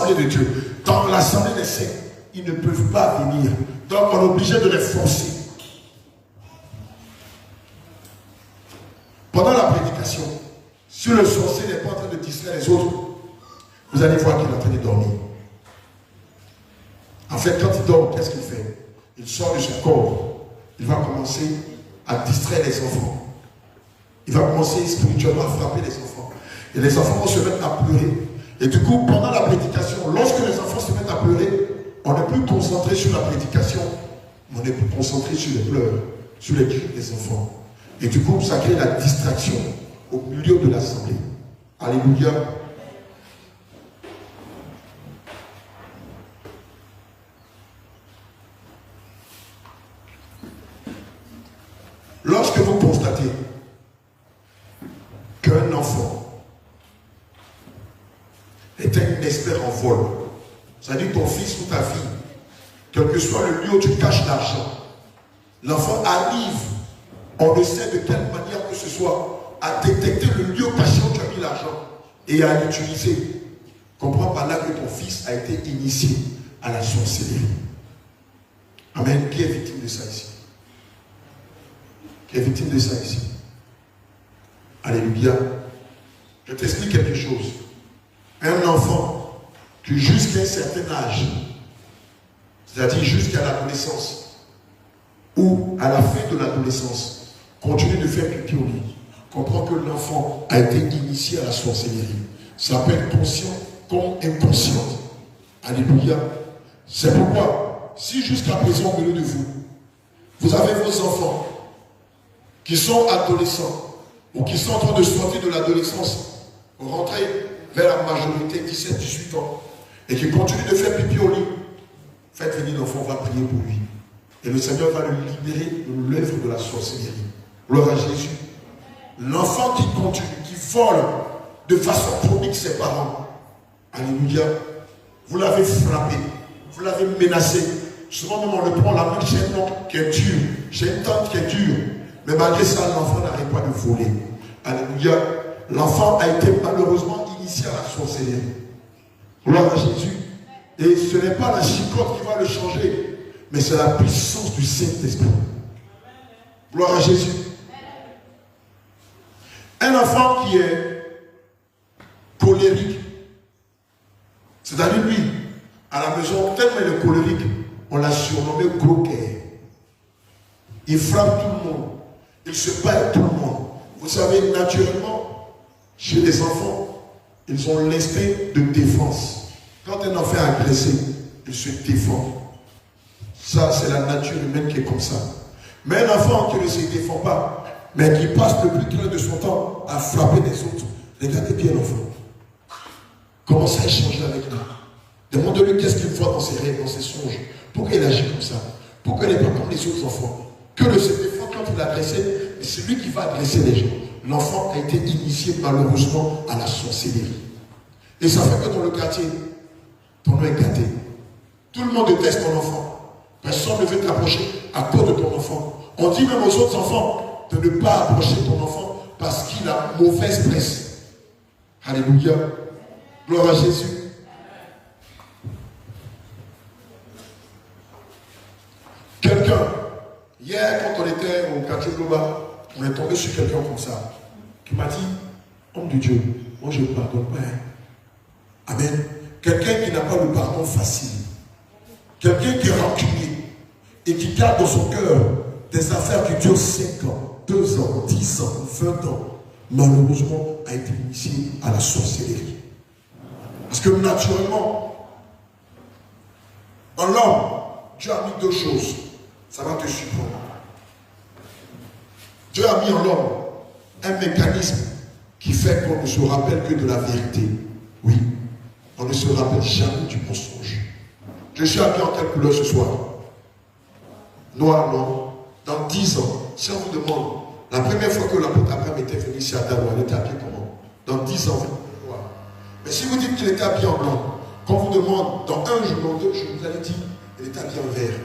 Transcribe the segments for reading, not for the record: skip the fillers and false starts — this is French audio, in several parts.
l'assemblée de Dieu. Dans l'assemblée des saints, ils ne peuvent pas venir. Donc on est obligé de les forcer. Pendant la prédication, si le sorcier n'est pas en train de distraire les autres, vous allez voir qu'il est en train de dormir. En fait, quand il dort, qu'est-ce qu'il fait? Il sort de son corps. Il va commencer à distraire les enfants. Il va commencer spirituellement à frapper les enfants. Et les enfants vont se mettre à pleurer. Et du coup, pendant la prédication, lorsque les enfants se mettent à pleurer, on n'est plus concentré sur la prédication, mais on est plus concentré sur les pleurs, sur les cris des enfants. Et du coup, ça crée la distraction au milieu de l'assemblée. Alléluia. Lorsque vous constatez qu'un enfant est un expert en vol, c'est-à-dire ton fils ou ta fille, quel que soit le lieu où tu caches l'argent, l'enfant arrive, on ne sait de quelle manière que ce soit, à détecter le lieu caché où tu as mis l'argent et à l'utiliser. Comprends par là que ton fils a été initié à la sorcellerie. Amen. Qui est victime de ça ici? Qui est victime de ça ici? Alléluia. Je t'explique quelque chose. Un enfant qui jusqu'à un certain âge, c'est-à-dire jusqu'à l'adolescence, ou à la fin de l'adolescence, continue de faire pipi au lit, comprend que l'enfant a été initié à la sorcellerie. Ça peut être conscient comme inconscient. Alléluia. C'est pourquoi, si jusqu'à présent au milieu de vous, vous avez vos enfants qui sont adolescents ou qui sont en train de sortir de l'adolescence, rentrer vers la majorité, 17-18 ans, et qui continuent de faire pipi au lit, faites venir l'enfant, on va prier pour lui. Et le Seigneur va le libérer de l'œuvre de la sorcellerie. Gloire à Jésus. L'enfant qui continue, qui vole de façon chronique ses parents, alléluia, vous l'avez frappé, vous l'avez menacé. Souvent même on le prend la main chez un oncle qui est dur, chez une tante qui est dure. Mais malgré ça, l'enfant n'arrête pas de voler. Alléluia. L'enfant a été malheureusement initié à la sorcellerie. Gloire à Jésus. Et ce n'est pas la chicotte qui va le changer, mais c'est la puissance du Saint-Esprit. Gloire à Jésus. Un enfant qui est colérique, c'est-à-dire lui, à la maison, tellement il est colérique, on l'a surnommé gros cœur. Il frappe tout le monde. Il se bat avec tout le monde. Vous savez, naturellement, chez les enfants, ils ont l'instinct de défense. Quand un enfant est agressé, il se défend. Ça, c'est la nature humaine qui est comme ça. Mais un enfant qui ne se défend pas, mais qui passe le plus clair de son temps à frapper les autres, regardez bien l'enfant. Commencez à échanger avec lui. Demandez-lui qu'est-ce qu'il voit dans ses rêves, dans ses songes. Pourquoi il agit comme ça? Pourquoi il n'est pas comme les autres enfants? Que le se défend quand il a agressé, c'est lui qui va agresser les gens. L'enfant a été initié malheureusement à la sorcellerie. Et ça fait que dans le quartier, ton nom est gâté. Tout le monde déteste ton enfant. Personne ne veut t'approcher à cause de ton enfant. On dit même aux autres enfants de ne pas approcher ton enfant parce qu'il a mauvaise presse. Alléluia. Gloire à Jésus. Quelqu'un, hier quand on était au quartier global, on est tombé sur quelqu'un comme ça, qui m'a dit, homme de Dieu, moi je ne pardonne pas. Amen. Quelqu'un qui n'a pas le pardon facile. Quelqu'un qui est rancunier et qui garde dans son cœur des affaires qui durent 5 ans, 2 ans, 10 ans, 20 ans, malheureusement a été initié à la sorcellerie. Parce que naturellement, dans l'homme, Dieu a mis 2 choses. Ça va te surprendre. Dieu a mis en l'homme un mécanisme qui fait qu'on ne se rappelle que de la vérité. Oui, on ne se rappelle jamais du mensonge. Je suis habillé en quelle couleur ce soir? Noir, non. Dans 10 ans, si on vous demande, la première fois que l'apôtre Abraham était venu ici à Dawa, il était habillé comment? Dans 10 ans, noir. Mais si vous dites qu'il était habillé en blanc, quand on vous demande, dans 1 jour, dans 2 jours, vous allez dire, il est habillé en vert.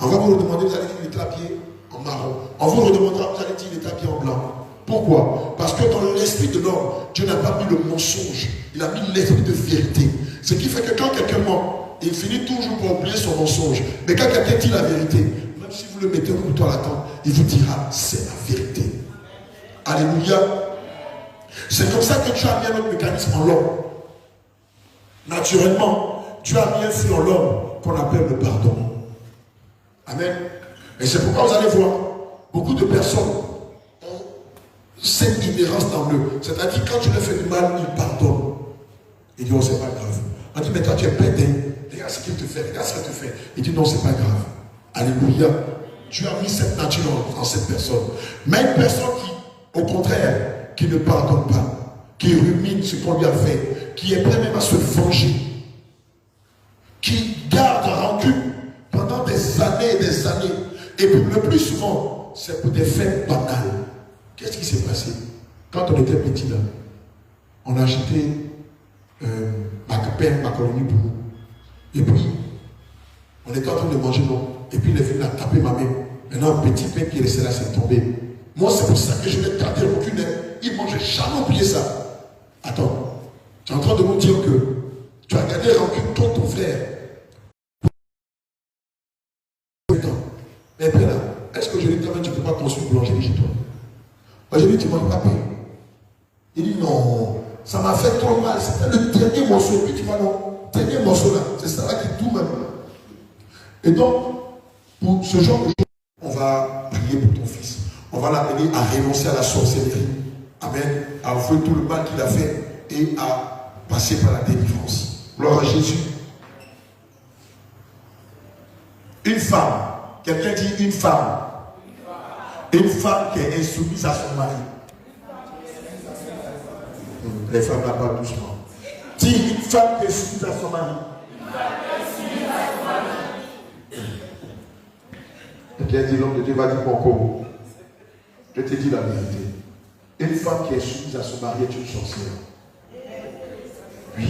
On va vous le demander, vous allez dire, il est habillé en marron. On vous le demandera, vous allez dire, il est habillé en blanc. Pourquoi? Parce que dans l'esprit de l'homme, Dieu n'a pas mis le mensonge, il a mis l'esprit de vérité. Ce qui fait que quand quelqu'un naturellement, il finit toujours par oublier son mensonge. Mais quand quelqu'un dit la vérité, même si vous le mettez au couteau à la tempe, il vous dira, c'est la vérité. Alléluia. C'est comme ça que Dieu a mis un autre mécanisme en l'homme. Naturellement, Dieu a mis un fil en l'homme qu'on appelle le pardon. Amen. Et c'est pourquoi vous allez voir, beaucoup de personnes ont cette inhérence dans eux. C'est-à-dire, quand tu leur fais du mal, ils pardonnent. Ils disent, oh, c'est pas grave. On dit, mais toi, tu es pédé. Regarde ce qu'il te fait, regarde ce qu'il te fait. Il dit, non, c'est pas grave. Alléluia. Dieu a mis cette nature dans cette personne. Mais une personne qui, au contraire, qui ne pardonne pas, qui rumine ce qu'on lui a fait, qui est prêt même à se venger, qui garde rancune pendant des années et des années. Et puis le plus souvent, c'est pour des faits banals. Qu'est-ce qui s'est passé? Quand on était petit là, on a acheté macaroni pour nous. Et puis, on était en train de manger, non? Et puis il est venu taper ma main. Maintenant, un petit pain qui est resté là, c'est tombé. Moi, c'est pour ça que je l'ai gardé aucune aide. Il ne mangeait jamais oublié ça. Attends, tu es en train de me dire que tu as gardé rancune contre ton frère. Mais après là, est-ce que je lui dis, tu ne peux pas construire une boulangerie chez toi? Moi, je lui dis, tu ne manges pas pain. Il dit, non, ça m'a fait trop mal. C'était le dernier morceau. Et puis tu vois, non, dernier morceau là, c'est ça là qui tout même. Et donc, pour ce genre de choses, on va prier pour ton fils. On va l'amener à renoncer à la sorcellerie. Amen. À avouer tout le mal qu'il a fait et à passer par la délivrance. Gloire à Jésus. Une femme. Quelqu'un dit une femme. Une femme qui est insoumise à son mari. Les femmes là parlent doucement. Dis une femme qui est soumise à son mari. Quelqu'un dit l'homme de Dieu va dire mon corps. Je te dis la vérité. Une femme qui est soumise à son mari est une sorcière. Oui.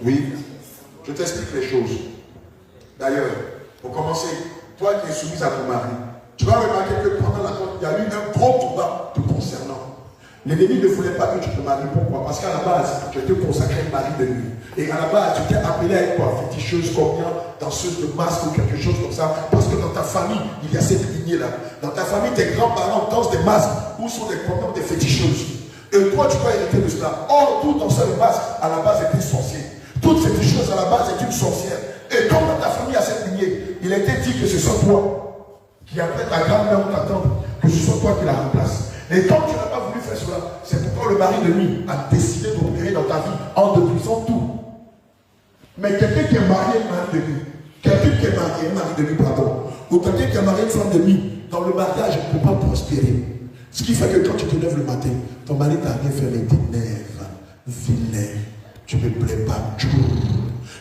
Oui. Je t'explique les choses. D'ailleurs, pour commencer, toi qui es soumise à ton mari, tu vas remarquer que pendant la il y a eu un gros combat te concernant. L'ennemi ne voulait pas que tu te maries. Pourquoi? Parce qu'à la base, tu étais consacré mari de nuit. Et à la base, tu t'es appelé à être quoi? Féticheuse, combien, danseuse de masque ou quelque chose comme ça. Parce que dans ta famille, il y a cette lignée-là. Dans ta famille, tes grands-parents dansent des masques ou sont des combien, des féticheuses. Et toi, tu vas hériter de cela. Or, tout danseur de masque, à la base, est un sorcier. Toute féticheuse, à la base, est une sorcière. Et comme dans ta famille, il y a cette lignée, il a été dit que ce soit toi qui appelle ta grand-mère ou ta tante, que ce soit toi qui la remplace. Et comme tu n'as pas voulu faire cela, c'est pourquoi le mari de nuit a décidé d'opérer dans ta vie en détruisant tout. Mais quelqu'un qui est marié, un mari de nuit, quelqu'un qui est marié, un mari de nuit, pardon, ou quelqu'un qui est marié, une femme de nuit, dans le mariage, il ne peut pas prospérer. Ce qui fait que quand tu te lèves le matin, ton mari t'a rien fait, mais t'énerve, vilain, tu ne me plais pas.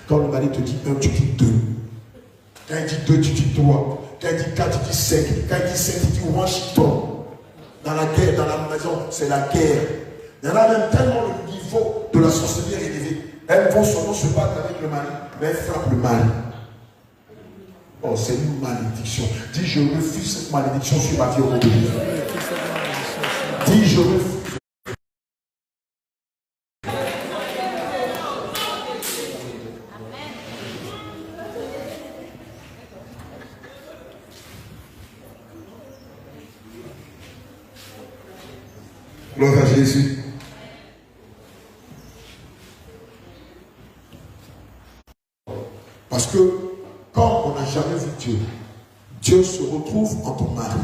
Quand le mari te dit 1, tu dis 2. Quand il dit 2, tu dis 3. Quand il dit 4, tu dis 5. Quand il dit 5, tu dis Washington. Dans la guerre, dans la maison, c'est la guerre. Il y en a même tellement le niveau de la sorcellerie élevé. Elles vont seulement se battre avec le mari, mais elles frappent le mari. Oh, c'est une malédiction. Dis, je refuse cette malédiction sur ma vie au monde de Dieu. Dis, je refuse. Gloire à Jésus. Parce que, comme on n'a jamais vu Dieu, Dieu se retrouve en ton mari.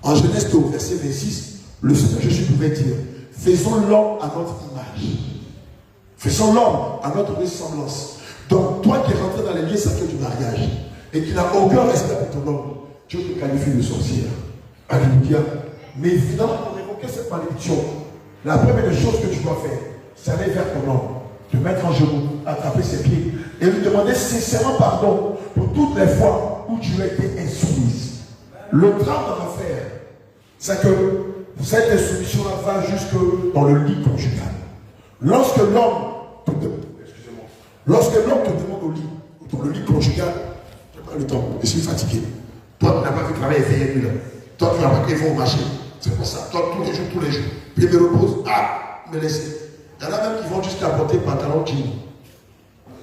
En Genèse au verset 26, le Seigneur Jésus pouvait dire, faisons l'homme à notre image. Faisons l'homme à notre ressemblance. Donc, toi qui es rentré dans les lieux sacrés du mariage et qui n'as aucun respect pour ton homme, Dieu te qualifie de sorcière. Alléluia. Mais évidemment, pour évoquer cette malédiction, la première des choses que tu dois faire, c'est aller vers ton homme, te mettre en genoux, attraper ses pieds et lui demander sincèrement pardon pour toutes les fois où tu as été insoumise. Le drame dans l'affaire, c'est que cette insoumission-là va jusque dans le lit conjugal. Lorsque l'homme te demande au lit, dans le lit conjugal, tu n'as pas le temps, je suis fatigué. Toi, tu n'as pas fait travailler veiller là. Toi, tu n'as pas fait au marché. C'est pour ça. Toi, tous les jours. Puis il me repose. Ah, me laisser. Il y en a même qui vont jusqu'à porter pantalon jean.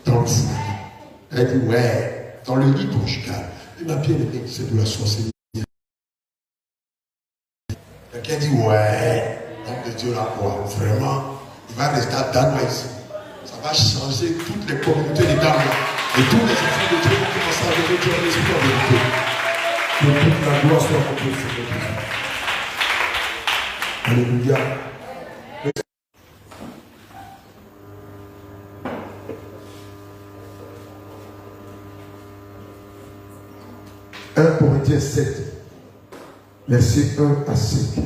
Dans le fou. Elle dit, ouais, dans le lit conjugal. Et ma bien-aimée, c'est de la sorcellerie. Quelqu'un dit, ouais, l'homme de Dieu là, quoi, vraiment, il va rester à Danois ici. Ça va changer toutes les communautés des dames. Et tous les enfants de Dieu vont commencer à venir Dieu en esprit en vérité. Que toute la gloire soit contre Seigneur Jésus. Alléluia. 1 Corinthiens 7, versets 1 à 5.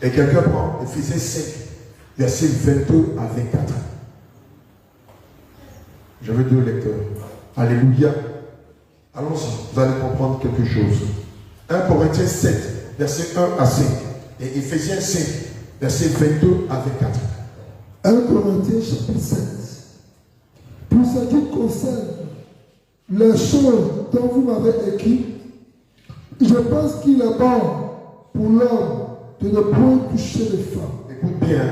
Et quelqu'un prend Éphésiens 5, versets 22 à 24. J'avais deux lecteurs. Alléluia. Allons-y, vous allez comprendre quelque chose. 1 Corinthiens 7, versets 1 à 5. Et Éphésiens 5, versets 22 à 24. 1 Corinthiens chapitre 7. Pour ce qui concerne les choses dont vous m'avez écrit, je pense qu'il est bon pour l'homme de ne point toucher les femmes. Écoute bien.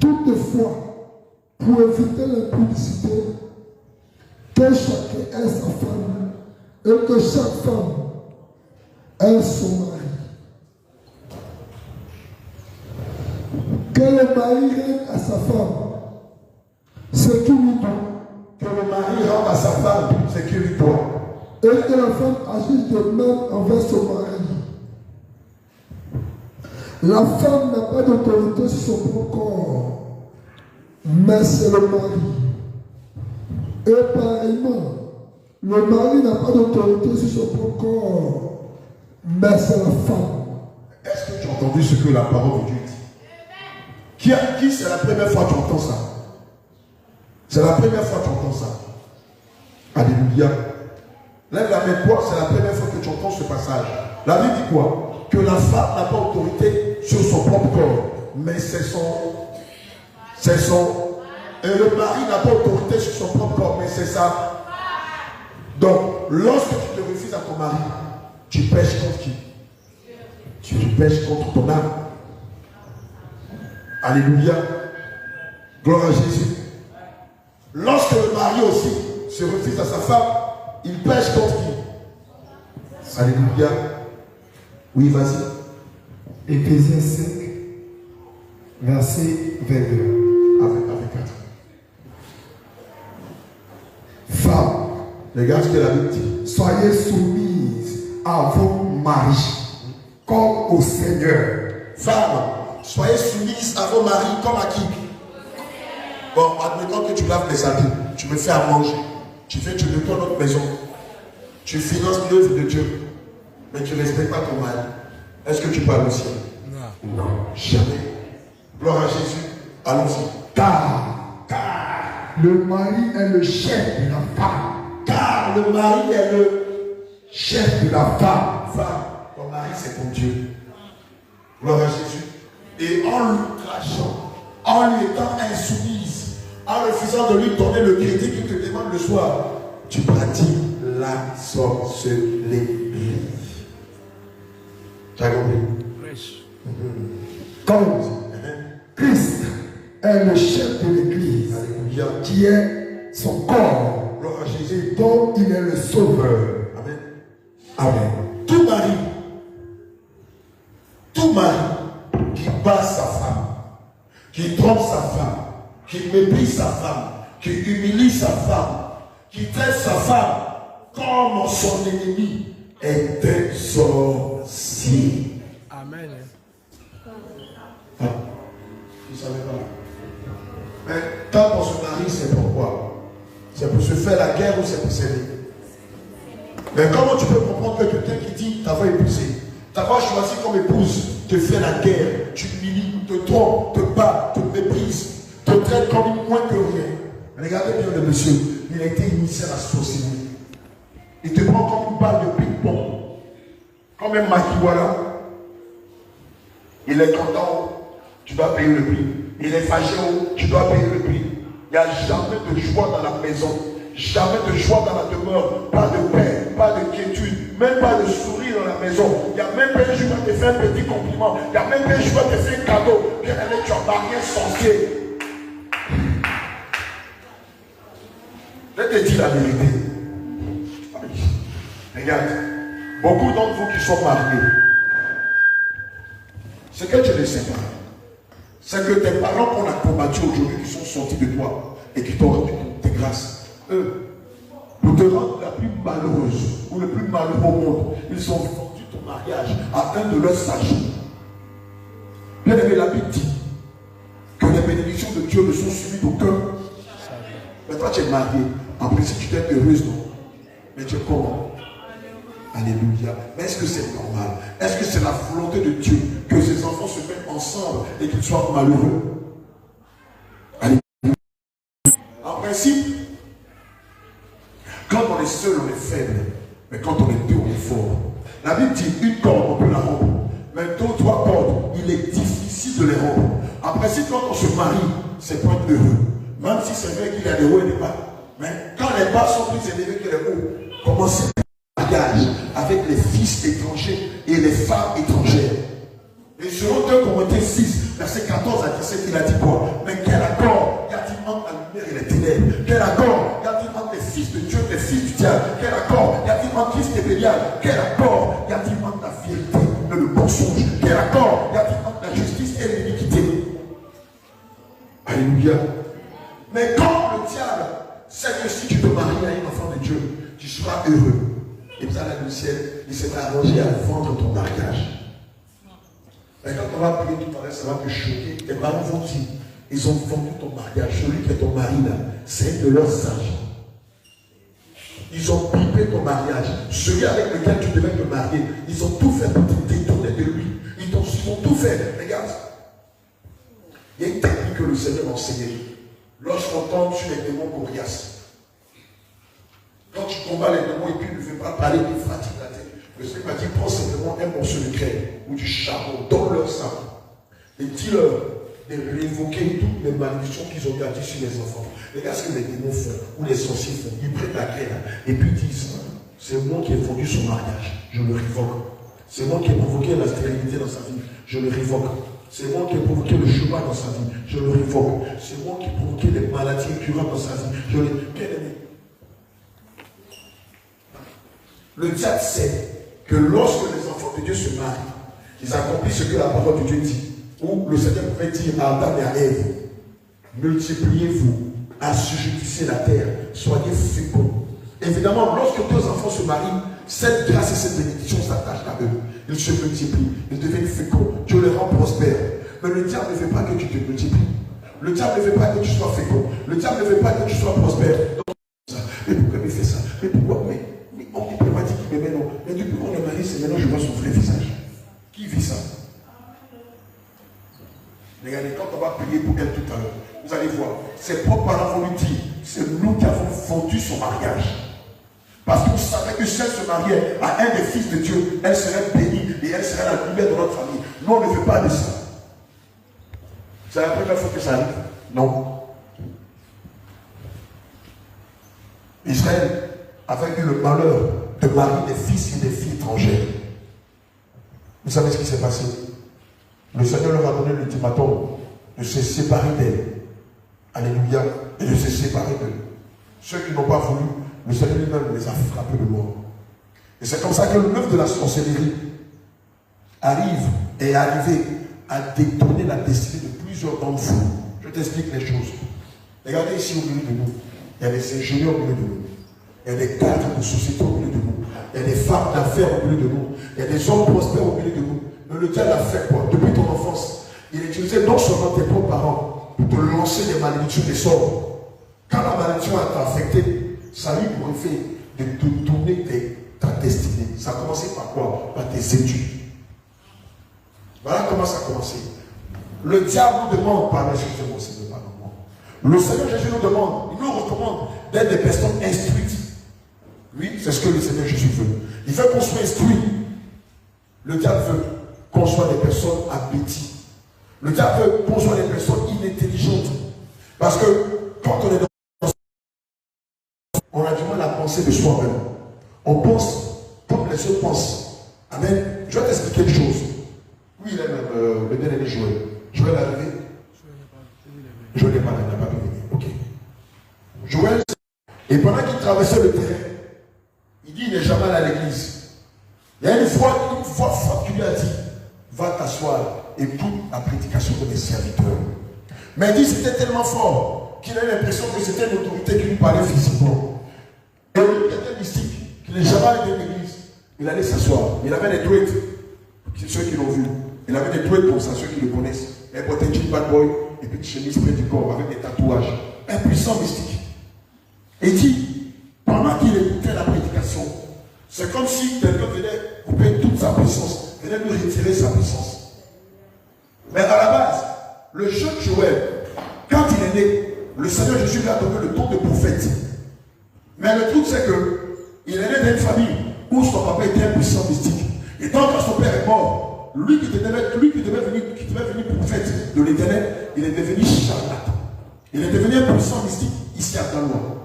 Toutefois, pour éviter l'impudicité, que chacun ait sa femme et que chaque femme ait son mari. Que le mari rende à sa femme ce qui lui doit. Que le mari rende à sa femme ce qui lui doit. Et que la femme agisse de même envers son mari. La femme n'a pas d'autorité sur son propre corps, mais c'est le mari. Et pareillement, le mari n'a pas d'autorité sur son propre corps, mais c'est la femme. Est-ce que tu as entendu ce que la parole de Dieu dit? Qui c'est la première fois que tu entends ça? C'est la première fois que tu entends ça. Alléluia. Lève la main, toi, c'est la première fois que tu entends ce passage. La Bible dit quoi? Que la femme n'a pas autorité sur son propre corps, mais c'est son. Et le mari n'a pas autorité sur son propre corps, mais c'est ça. Donc, lorsque tu te refuses à ton mari, tu pêches contre qui? Tu pêches contre ton âme. Alléluia. Gloire à Jésus. Lorsque le mari aussi se refuse à sa femme, il pêche contre qui? Alléluia. Oui, vas-y. Éphésiens 5, verset 22. Avec 4. Femmes, regarde ce que la Bible dit. Soyez soumises à vos maris, comme au Seigneur. Femmes, soyez soumises à vos maris, comme à qui? Bon, admettons que tu laves les habits, tu me fais à manger, tu nettoies notre maison, tu finances l'œuvre de Dieu, mais tu ne respectes pas ton mari. Est-ce que tu parles au ciel? Non. Jamais. Gloire à Jésus. Allons-y. Car le mari est le chef de la femme. Car le mari est le chef de la femme. Femme, ton mari c'est ton Dieu. Gloire à Jésus. Et en lui crachant, en lui étant insoumise, en refusant de lui donner le crédit qu'il te demande le soir, tu pratiques la sorcellerie. Tu as compris? Comme Christ est le chef de l'Église, qui est son corps, gloire à Jésus, dont il est le sauveur. Amen. Amen. Tout mari qui bat sa femme, qui trompe sa femme, qui méprise sa femme, qui humilie sa femme, qui traite sa femme comme son ennemi, est un sorcier. Amen. Ah, tu ne savais pas. Mais quand on se marie, c'est pourquoi? C'est pour se faire la guerre ou c'est pour s'aimer? Mais comment tu peux comprendre que quelqu'un qui dit t'avoir épousé, t'avoir choisi comme épouse, te fait la guerre, tu humilies, te trompe, te bat, te méprise, te traite comme moins que rien? Regardez bien le monsieur, il a été initié à la sorcellerie. Il te prend comme une balle de ping-pong, comme un maquiwala. Il est content, tu dois payer le prix. Il est fâché, tu dois payer le prix. Il n'y a jamais de joie dans la maison, jamais de joie dans la demeure, pas de paix, pas de quiétude. Même pas de sourire dans la maison. Il n'y a même pas un jour où tu te fais un petit compliment. Il n'y a même pas un jour où tu te fais un cadeau. Bien allé, tu as marié un sorcier. Je te dis la vérité. Regarde, beaucoup d'entre vous qui sont mariés, ce que tu ne sais pas, c'est que tes parents qu'on a combattu aujourd'hui, qui sont sortis de toi et qui t'ont rendu tes grâces, eux, pour te rendre la plus malheureuse ou le plus malheureux au monde, ils ont vendu ton mariage à un de leurs sages. Bien aimé, la Bible dit que les bénédictions de Dieu ne sont suivies d'aucun. Mais toi, tu es marié. En principe, tu t'es heureuse, non? Mais tu es comment? Alléluia. Mais est-ce que c'est normal? Est-ce que c'est la volonté de Dieu que ces enfants se mettent ensemble et qu'ils soient malheureux? Alléluia. En principe, quand on est seul, on est faible. Mais quand on est deux, on est fort. La Bible dit une corde, on peut la rompre. Mais deux ou trois cordes, il est difficile de les rompre. En principe, quand on se marie, c'est pour être heureux. Même si c'est vrai qu'il y a des hauts et des bas. Mais quand les bas sont plus élevés que les hauts, commencez le mariage avec les fils étrangers et les femmes étrangères. Et selon 2 Corinthiens 6, verset 14 à 17, il a dit quoi? Mais quel accord y a-t-il entre la lumière et les ténèbres? Quel accord y a-t-il entre les fils de Dieu et les fils du diable? Quel accord y a-t-il entre Christ et Bélial? Quel accord y a-t-il entre la vérité et le mensonge? Quel accord y a-t-il entre la justice et l'iniquité? Alléluia. Mais quand le diable sait que si tu te maries à un enfant de Dieu, tu seras heureux. Et puis, dans le ciel, il s'est arrangé à vendre ton mariage. Mais quand on va prier tout à l'heure, ça va te choquer. Tes parents vont dire, ils ont vendu ton mariage. Celui qui est ton mari là, c'est de leurs sages. Ils ont pipé ton mariage. Celui avec lequel tu devais te marier, ils ont tout fait pour te détourner de lui. Ils ont tout fait. Regarde. Il y a une technique que le Seigneur m'a enseignée. Lorsqu'on tombe sur les démons coriaces, quand tu combats les démons et puis il ne veut pas parler, il fatigue la tête. Le Seigneur m'a dit, prends simplement un morceau de crème ou du charbon, donne-leur ça. Et dis-leur de révoquer toutes les malédictions qu'ils ont gardées sur les enfants. Regarde ce que les démons font, ou les sorciers font. Ils prennent la crème et puis ils disent, c'est moi qui ai vendu son mariage, je le révoque. C'est moi qui ai provoqué la stérilité dans sa vie, je le révoque. C'est moi qui ai provoqué le chemin dans sa vie, je le révoque. C'est moi qui ai provoqué les maladies incurables dans sa vie, je le révoque. Bien aimé. Le diable sait que lorsque les enfants de Dieu se marient, ils accomplissent ce que la parole de Dieu dit. Où le Seigneur pouvait dire à Adam et à Ève, multipliez-vous, assujettissez la terre, soyez féconds. Évidemment, lorsque deux enfants se marient, cette grâce et cette bénédiction s'attachent à eux. Ils se multiplient, ils deviennent féconds, Dieu les rend prospères. Mais le diable ne veut pas que tu te multiplies. Le diable ne veut pas que tu sois fécond. Le diable ne veut pas que tu sois prospère. Mais pourquoi il me fait ça? Mais pourquoi? Mais on ne peut pas dire qu'il me met non. Mais depuis qu'on est marié, c'est maintenant que je vois son vrai visage. Qui vit ça? Regardez, quand on va prier pour elle tout à l'heure, vous allez voir, ses propres parents vont lui dire, c'est nous qui avons vendu son mariage. Parce qu'on savait que si elle se mariait à un des fils de Dieu, elle serait bénie et elle serait la lumière de notre famille. Nous, on ne veut pas de ça. C'est la première fois que ça arrive? Non. Israël avait eu le malheur de marier des fils et des filles étrangères. Vous savez ce qui s'est passé? Le Seigneur leur a donné l'ultimatum de se séparer d'elle. Alléluia. Et de se séparer d'eux. Ceux qui n'ont pas voulu, le Seigneur lui-même les a frappés de mort. Et c'est comme ça que l'œuvre de la sorcellerie est arrivé à détourner la destinée de plusieurs d'entre vous. Je t'explique les choses. Regardez ici au milieu de nous. Il y a des ingénieurs au milieu de nous. Il y a des cadres de société au milieu de nous. Il y a des femmes d'affaires au milieu de nous. Il y a des hommes prospères au milieu de nous. Mais le diable a fait quoi? Depuis ton enfance, il utilisait non seulement tes propres parents pour te lancer des malédictions, des sorts. Quand la malédiction t'a affecté, ça lui pour effet de te tourner ta destinée. Ça a commencé par quoi? Par tes études. Voilà comment ça a commencé. Le diable nous demande, pardon, excusez-moi, c'est pas normal. Le Seigneur Jésus nous demande, il nous recommande d'être des personnes instruites. Oui, c'est ce que le Seigneur Jésus veut. Il veut qu'on soit instruit. Le diable veut qu'on soit des personnes appétites. Le diable veut qu'on soit des personnes inintelligentes. Parce que quand on est dans on a du mal à penser de soi-même. On pense comme les autres pensent. Amen. Je vais t'expliquer une chose. Oui, il est même le bien-aimé Joël. Joël est arrivé. Joël n'est pas là, il n'a pas pu venir. Ok. Joël, et pendant qu'il traversait le terrain, il dit il n'est jamais allé à l'église. Il y a une fois forte qui lui a dit va t'asseoir et écoute la prédication de mes serviteurs. Mais il dit c'était tellement fort qu'il a l'impression que c'était une autorité qui lui parlait physiquement. Et lui qui était mystique, qui n'est jamais allé à l'église, il allait s'asseoir. Il avait des tweets, c'est ceux qui l'ont vu. Il avait des tweets pour ça, ceux qui le connaissent. Il portait une jean bad boy et puis une chemise près du corps avec des tatouages. Un puissant mystique. Et il dit, pendant qu'il écoutait la prédication, c'est comme si quelqu'un venait couper toute sa puissance, venait lui retirer sa puissance. Mais à la base, le jeune Joël, quand il est né, le Seigneur Jésus lui a donné le don de prophète. Mais le truc c'est que il est né d'une famille où son papa était un puissant mystique. Et donc quand son père est mort, lui qui devait venir prophète de l'Éternel, il est devenu charlatan. Il est devenu un puissant mystique ici à Dalois.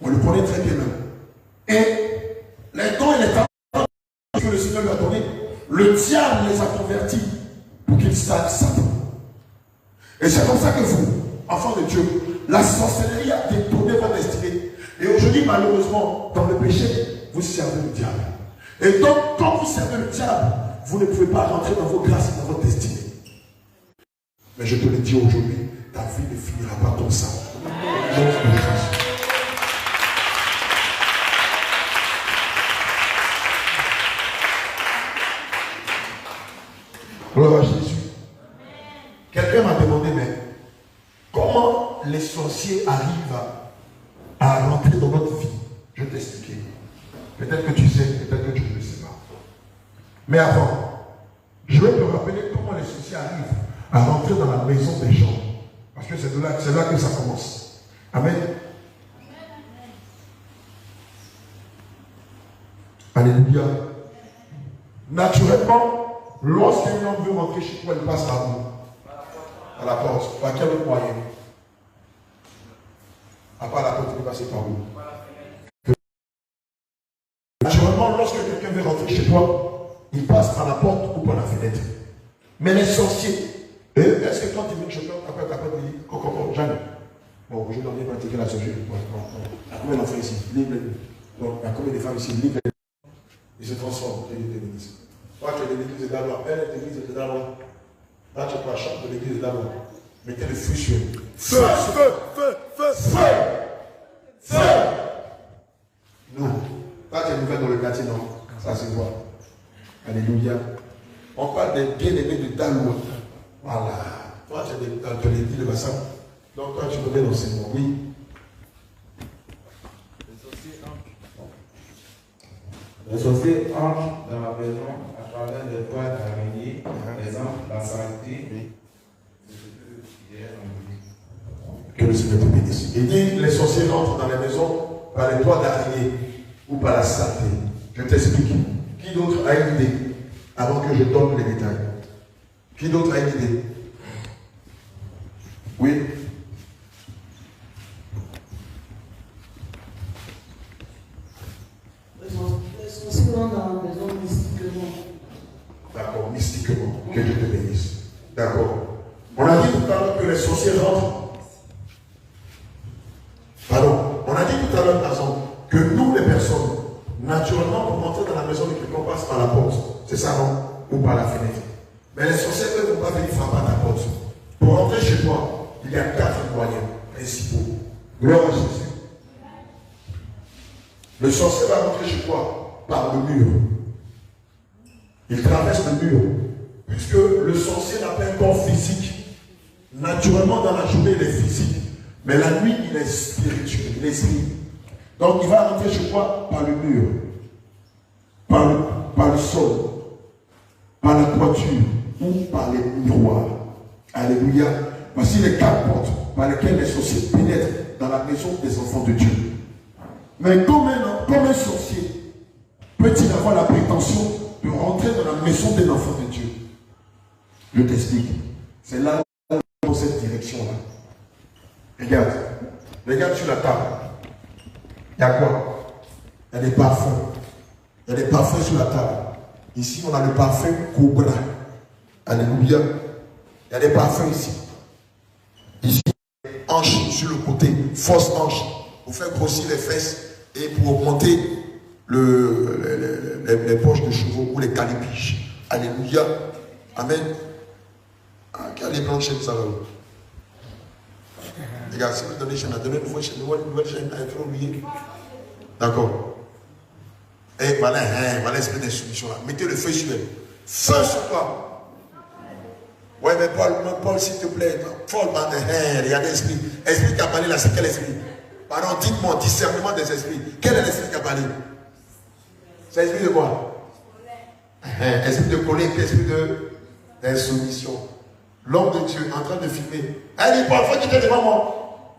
On le connaît très bien même. Et les dons et les talents que le Seigneur lui a donnés, le diable les a convertis pour qu'ils savent Satan. Et c'est comme ça que vous, enfants de Dieu, la sorcellerie a détourné votre destinée. Et aujourd'hui, malheureusement, dans le péché, vous servez le diable. Et donc, quand vous servez le diable, vous ne pouvez pas rentrer dans vos grâces et dans votre destinée. Mais je te le dis aujourd'hui, ta vie ne finira pas comme ça. Gloire à Jésus. Quelqu'un m'a demandé, mais comment les sorciers arrivent à rentrer dans notre vie? Je vais t'expliquer. Peut-être que tu sais, peut-être que tu ne le sais pas. Mais avant, je vais te rappeler comment les sorciers arrivent à rentrer dans la maison des gens. Parce que c'est là que ça commence. Amen. Alléluia. Naturellement, lorsqu'un homme veut rentrer chez toi, il passe par où? À la porte. Par quel autre moyen? À part la porte, il passe par où? Naturellement, lorsque quelqu'un veut rentrer chez toi, il passe par la porte ou par la fenêtre. Mais les sorciers, est-ce que quand tu viens chez toi, après ta porte, il dit Coco, jamais. Bon, aujourd'hui, on vient pratiquer la sorcellerie. Il y a combien d'enfants ici? Libre. Donc, il y a combien de femmes ici? Libre. Ils se transforment. Toi, tu es de l'église de Dalois. Elle est de l'église de Dalois. Là, tu es pour la chambre de l'église de Dalois. Mettez le feu sur elle. Feu, feu, feu, feu, feu, feu. Non. Toi, tu es nouvelle dans le quartier, non? Ça se voit. Alléluia. On parle des bien-aimés de Dalois. Voilà. Toi, tu es dans l'église de Bassam. Donc, toi, tu connais l'enseignement. Oui. Les sorciers entrent dans la maison à travers les toits d'araignée, les lampe, la saleté. Que le Seigneur te bénisse. Il dit les sorciers rentrent dans les maisons par les toits d'araignée ou par la saleté. Je t'explique. Qui d'autre a une idée avant que je donne les détails? Qui d'autre a une idée? Oui. Dans la maison mystiquement. D'accord, mystiquement. Que Dieu te bénisse. D'accord. On a dit tout à l'heure que les sorciers rentrent. Pardon. On a dit tout à l'heure, par exemple, que nous, les personnes, naturellement, pour rentrer dans la maison de quelqu'un, on passe par la porte. C'est ça, non? Ou par la fenêtre. Mais les sorciers, eux, ne vont pas venir frapper à ta porte. Pour rentrer chez toi, il y a 4 moyens principaux. Gloire à Jésus. Le sorcier va rentrer chez toi par le mur. Il traverse le mur. Puisque le sorcier n'a pas un corps physique. Naturellement, dans la journée, il est physique. Mais la nuit, il est spirituel, il est esprit. Donc, il va rentrer chez toi par le mur, par le sol, par la toiture ou par les miroirs. Alléluia. Voici les 4 portes par lesquelles les sorciers pénètrent dans la maison des enfants de Dieu. Mais comme un sorcier peut-il avoir la prétention de rentrer dans la maison d'un enfant de Dieu? Je t'explique. C'est là dans cette direction-là. Regarde sur la table. Il y a quoi? Il y a des parfums. Il y a des parfums sur la table. Ici, on a le parfum Cobra. Alléluia. Il y a des parfums ici. Ici, hanches sur le côté, fausse hanche, pour faire grossir les fesses et pour augmenter les poches de chevaux ou les calipiges. Alléluia. Amen. Ah, qui a les blancs chaînes, ça va où? Les gars, si vous donnez chaîne, donnez une nouvelle chaîne, il faut oublier. D'accord. Et voilà, voilà l'esprit d'insoumission là. Mettez le feu sur elle. Feu sur toi. Ouais, mais Paul, s'il te plaît. Paul, regardez l'esprit. Esprit qui a parlé là, c'est quel esprit? Pardon, dites-moi, discernement des esprits. Quel est l'esprit qui a parlé? C'est l'esprit de quoi? Esprit de colère, esprit d'insoumission. L'homme de Dieu en train de filmer. Elle dit, Paul, il faut quitter devant moi.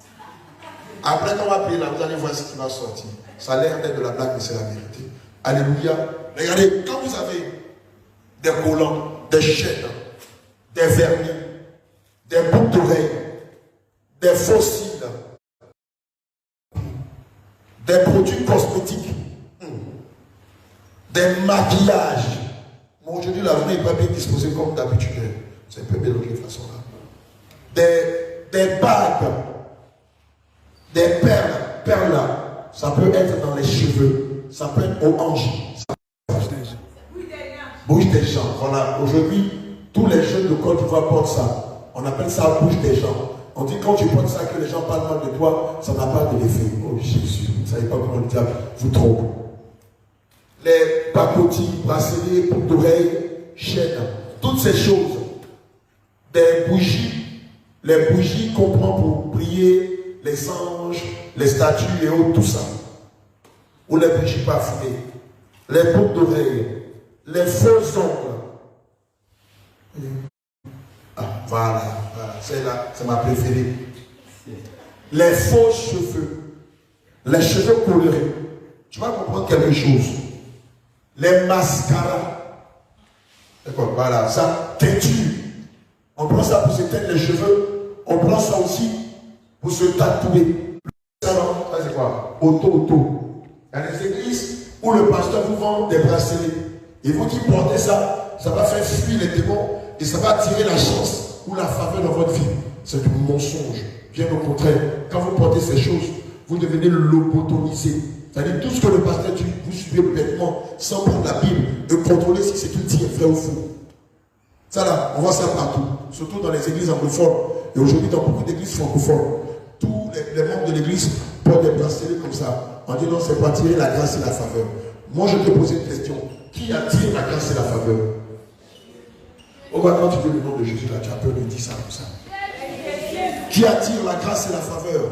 Après, quand on va prier là, vous allez voir ce qui va sortir. Ça a l'air d'être de la blague, mais c'est la vérité. Alléluia. Regardez, quand vous avez des collants, des chaînes, des vernis, des boucles d'oreilles, des fossiles, des produits cosmétiques, des maquillages. Bon, aujourd'hui, la journée n'est pas bien disposée comme d'habitude. C'est un peu bien de toute façon là. Des bagues, des perles là. Ça peut être dans les cheveux, ça peut être aux hanches. Bouche des gens. Voilà, aujourd'hui, tous les jeunes de Côte d'Ivoire portent ça. On appelle ça bouche des gens. On dit quand tu portes ça, que les gens parlent mal de toi, ça n'a pas de l'effet. Oh Jésus, vous ne savez pas comment le diable vous trompe. Les pacotilles, bracelets, boucles d'oreilles, chaînes, toutes ces choses. Des bougies, les bougies qu'on prend pour prier, les anges, les statues et autres, tout ça. Ou les bougies parfumées, les boucles d'oreilles, les faux ongles. Ah, voilà, celle-là, c'est ma préférée. Les faux cheveux, les cheveux colorés. Tu vas comprendre quelque chose. Les mascaras. D'accord, voilà, ça, teinture. On prend ça pour se teindre les cheveux. On prend ça aussi pour se tatouer. Ça, c'est quoi? Auto. Il y a des églises où le pasteur vous vend des bracelets. Et vous qui portez ça, ça va faire fuir les démons et ça va attirer la chance ou la faveur dans votre vie. C'est du mensonge. Bien au contraire, quand vous portez ces choses, vous devenez lobotomisé. C'est-à-dire tout ce que le pasteur dit, vous suivez bêtement, sans prendre la Bible, et contrôler si c'est une dit vrai ou faux. Ça là, on voit ça partout, surtout dans les églises anglophones. Et aujourd'hui, dans beaucoup d'églises francophones, tous les membres de l'église portent des bracelets comme ça. En disant, c'est pour attirer la grâce et la faveur. Moi, je te pose une question. Qui attire la grâce et la faveur? Oh, bah, quand tu veux le nom de Jésus, là, tu as peur de dire ça comme ça. Qui attire la grâce et la faveur?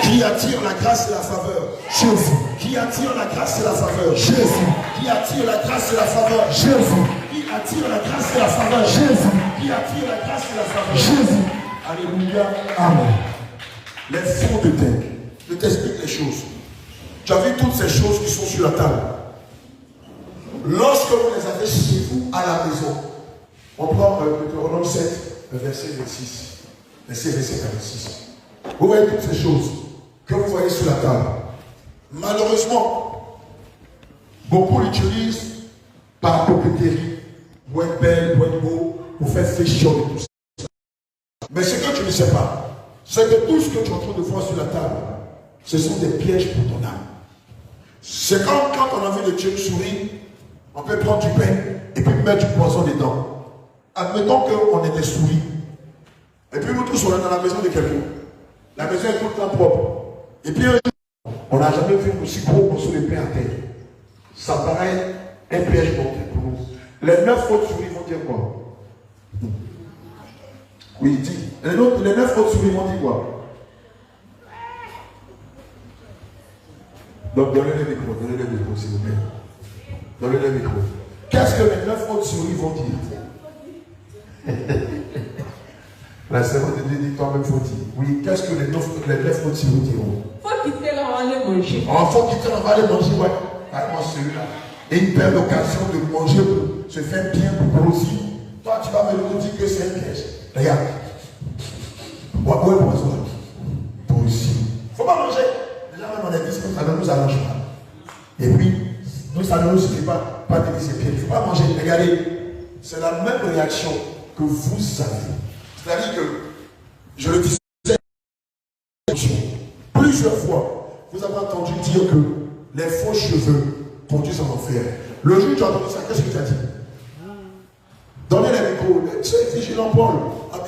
Qui attire la grâce et la faveur? Jésus. Qui attire la grâce et la faveur? Jésus. Qui attire la grâce et la faveur? Jésus. Qui attire la grâce et la faveur? Jésus. Qui attire la grâce et la faveur? Jésus. Alléluia. Amen. Les fonds de terre. Je t'explique les choses. Tu as vu toutes ces choses qui sont sur la table. Lorsque vous les avez chez vous à la maison, on prend Deutéronome 7, verset 26. Verset 46. Vous voyez toutes ces choses que vous voyez sur la table. Malheureusement, beaucoup l'utilisent par coquetterie, pour être belle, pour être beau, pour faire fashion et tout ça. Mais ce que tu ne sais pas, c'est que tout ce que tu es en train de voir sur la table, ce sont des pièges pour ton âme. C'est comme quand on a envie de tuer une souris, on peut prendre du pain et puis mettre du poison dedans. Admettons qu'on est des souris. Et puis nous tous on est dans la maison de quelqu'un. La maison est tout le temps propre. Et puis un jour, on n'a jamais vu un aussi gros morceau de pain à terre. Ça paraît un piège pour nous. Les 9 autres souris vont dire quoi? Oui, il dit. Les 9 autres souris vont dire quoi? Donc donnez le micro, s'il vous plaît. Donnez le micro. Qu'est-ce que les 9 autres souris vont dire? La servante de Dieu dit toi-même faut dire. Oui, qu'est-ce que les 9 autres souris diront? Faut quitter là, on va aller manger. Il faut quitter là, on va aller manger, ouais. Regarde-moi celui-là. Et une belle occasion de manger pour se faire bien, pour grossir. Toi, tu vas me dire que c'est un piège. Regarde. Ouais, poisson. Pour ici. Il ne faut pas manger. Déjà, même on a dit que ça ne nous arrange pas. Et puis, nous, ça ne nous c'est la même réaction que vous avez. C'est-à-dire que, je le disais plusieurs fois, vous avez entendu dire que les faux cheveux conduisent en enfer. Le jour où tu as entendu ça, qu'est-ce que tu as dit? Donnez les micros. Tu es vigilant, Paul.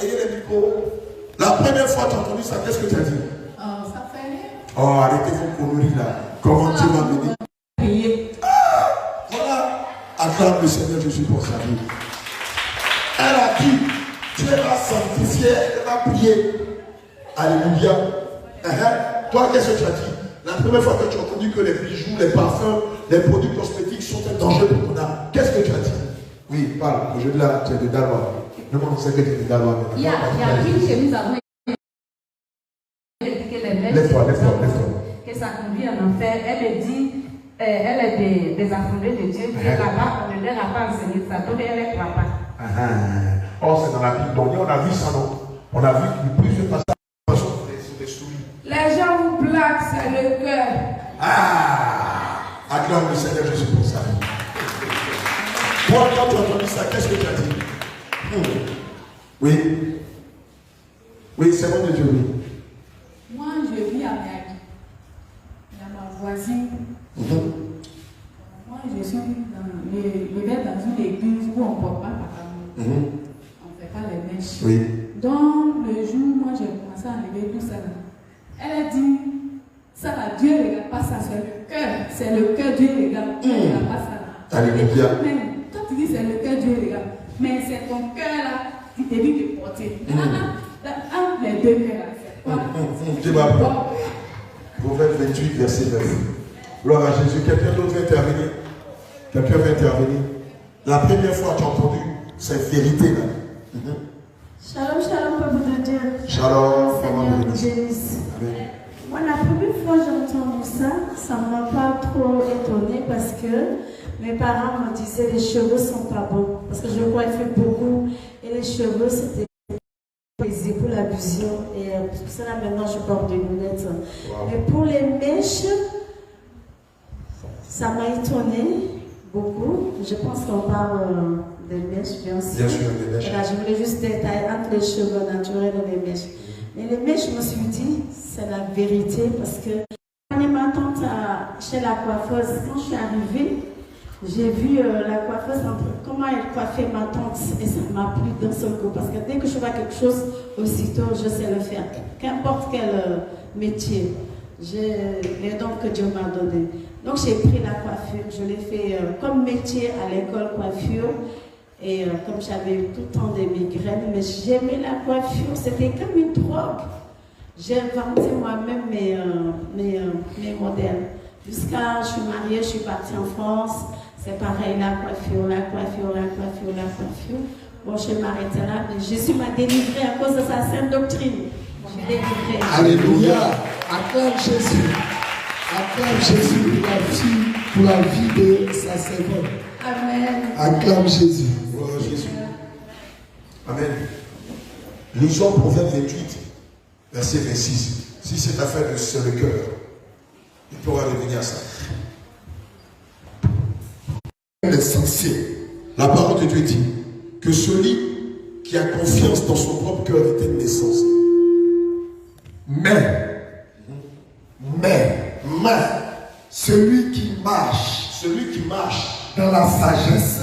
Ayez les micros. La première fois que tu as entendu ça, qu'est-ce que tu as dit? Ça fait rien. Oh, arrêtez vos conneries là. Comment tu m'as mené? Voilà. Acclame le Seigneur Jésus pour sa vie. Elle a dit, tu vas sanctifier, tu vas prier. Alléluia. Toi, qu'est-ce que tu as dit? La première fois que tu as entendu que les bijoux, les parfums, les produits cosmétiques sont un danger pour ton âme, qu'est-ce que tu as dit? Oui, parle. Aujourd'hui là, tu es de Dalois. Le monde sait que tu es de Dalois. Il y a une que nous avons Lève-toi. que ça conduit en enfer. Elle dit, elle est des assemblées de Dieu, qui est là-bas, on ne leur a pas enseigné ça, donc elle ne croit pas. Oh, c'est dans la Bible. Donc, on a vu ça, non? On a vu plusieurs passages sur des souris. Les gens vous plaquent, c'est le cœur. Acclame le Seigneur Jésus pour ça. Toi, quand tu as entendu ça, qu'est-ce que tu as dit? Oui, c'est bon de Dieu, oui. Moi, je vis avec ma voisine. Moi, je vais dans une église où on ne porte pas par amour. On ne fait pas les mèches. Oui. Donc, le jour où moi j'ai commencé à enlever tout ça, elle a dit, ça là, Dieu ne regarde pas ça, c'est le cœur. C'est le cœur, Dieu ne regarde pas ça. Alléluia. Quand tu dis c'est le cœur, Dieu regarde, mais c'est ton cœur là qui te dit de porter. Entre les deux cœurs là, c'est quoi? Tu vas voir. Proverbe 28, verset 9. Gloire à Jésus. Quelqu'un d'autre veut intervenir? Quelqu'un veut intervenir? La première fois que tu as entendu cette vérité là. Shalom, shalom, peuple de Dieu. Shalom, Seigneur nous bénisse. Moi, la première fois que j'ai entendu ça, ça ne m'a pas trop étonnée parce que mes parents me disaient les cheveux ne sont pas bons. Parce que je crois qu'il fait beaucoup et les cheveux, c'était plaisir pour la vision. Et pour ça, maintenant, je porte des lunettes. Wow. Mais pour les mèches, ça m'a étonnée beaucoup. Je pense qu'on parle des mèches, bien sûr. Bien sûr, des mèches. Là, je voulais juste détailler entre les cheveux naturels et les mèches. Mais les mèches, je me suis dit, c'est la vérité parce que quand ma tante chez la coiffeuse, quand je suis arrivée, j'ai vu la coiffeuse, comment elle coiffait ma tante et ça m'a plu d'un seul coup. Parce que dès que je vois quelque chose, aussitôt je sais le faire. Qu'importe quel métier, les dons que Dieu m'a donné. Donc j'ai pris la coiffure, je l'ai fait comme métier à l'école coiffure. Et comme j'avais tout le temps des migraines, mais j'aimais la coiffure, c'était comme une drogue. J'ai inventé moi-même mes modèles. Jusqu'à je suis mariée, je suis partie en France. C'est pareil, la coiffure. Bon, je vais m'arrêter là, mais Jésus m'a délivré à cause de sa sainte doctrine. Je suis délivrée. Alléluia. Acclame Jésus. Acclame Jésus pour la vie de sa servante. Amen. Acclame Jésus. Gloire à Jésus. Amen. Lisons Proverbe 28, verset 26. Si cette affaire de c'est le cœur, il pourra revenir à ça. L'essentiel. La parole de Dieu dit que celui qui a confiance dans son propre cœur était de naissance. Mais, celui qui marche dans la sagesse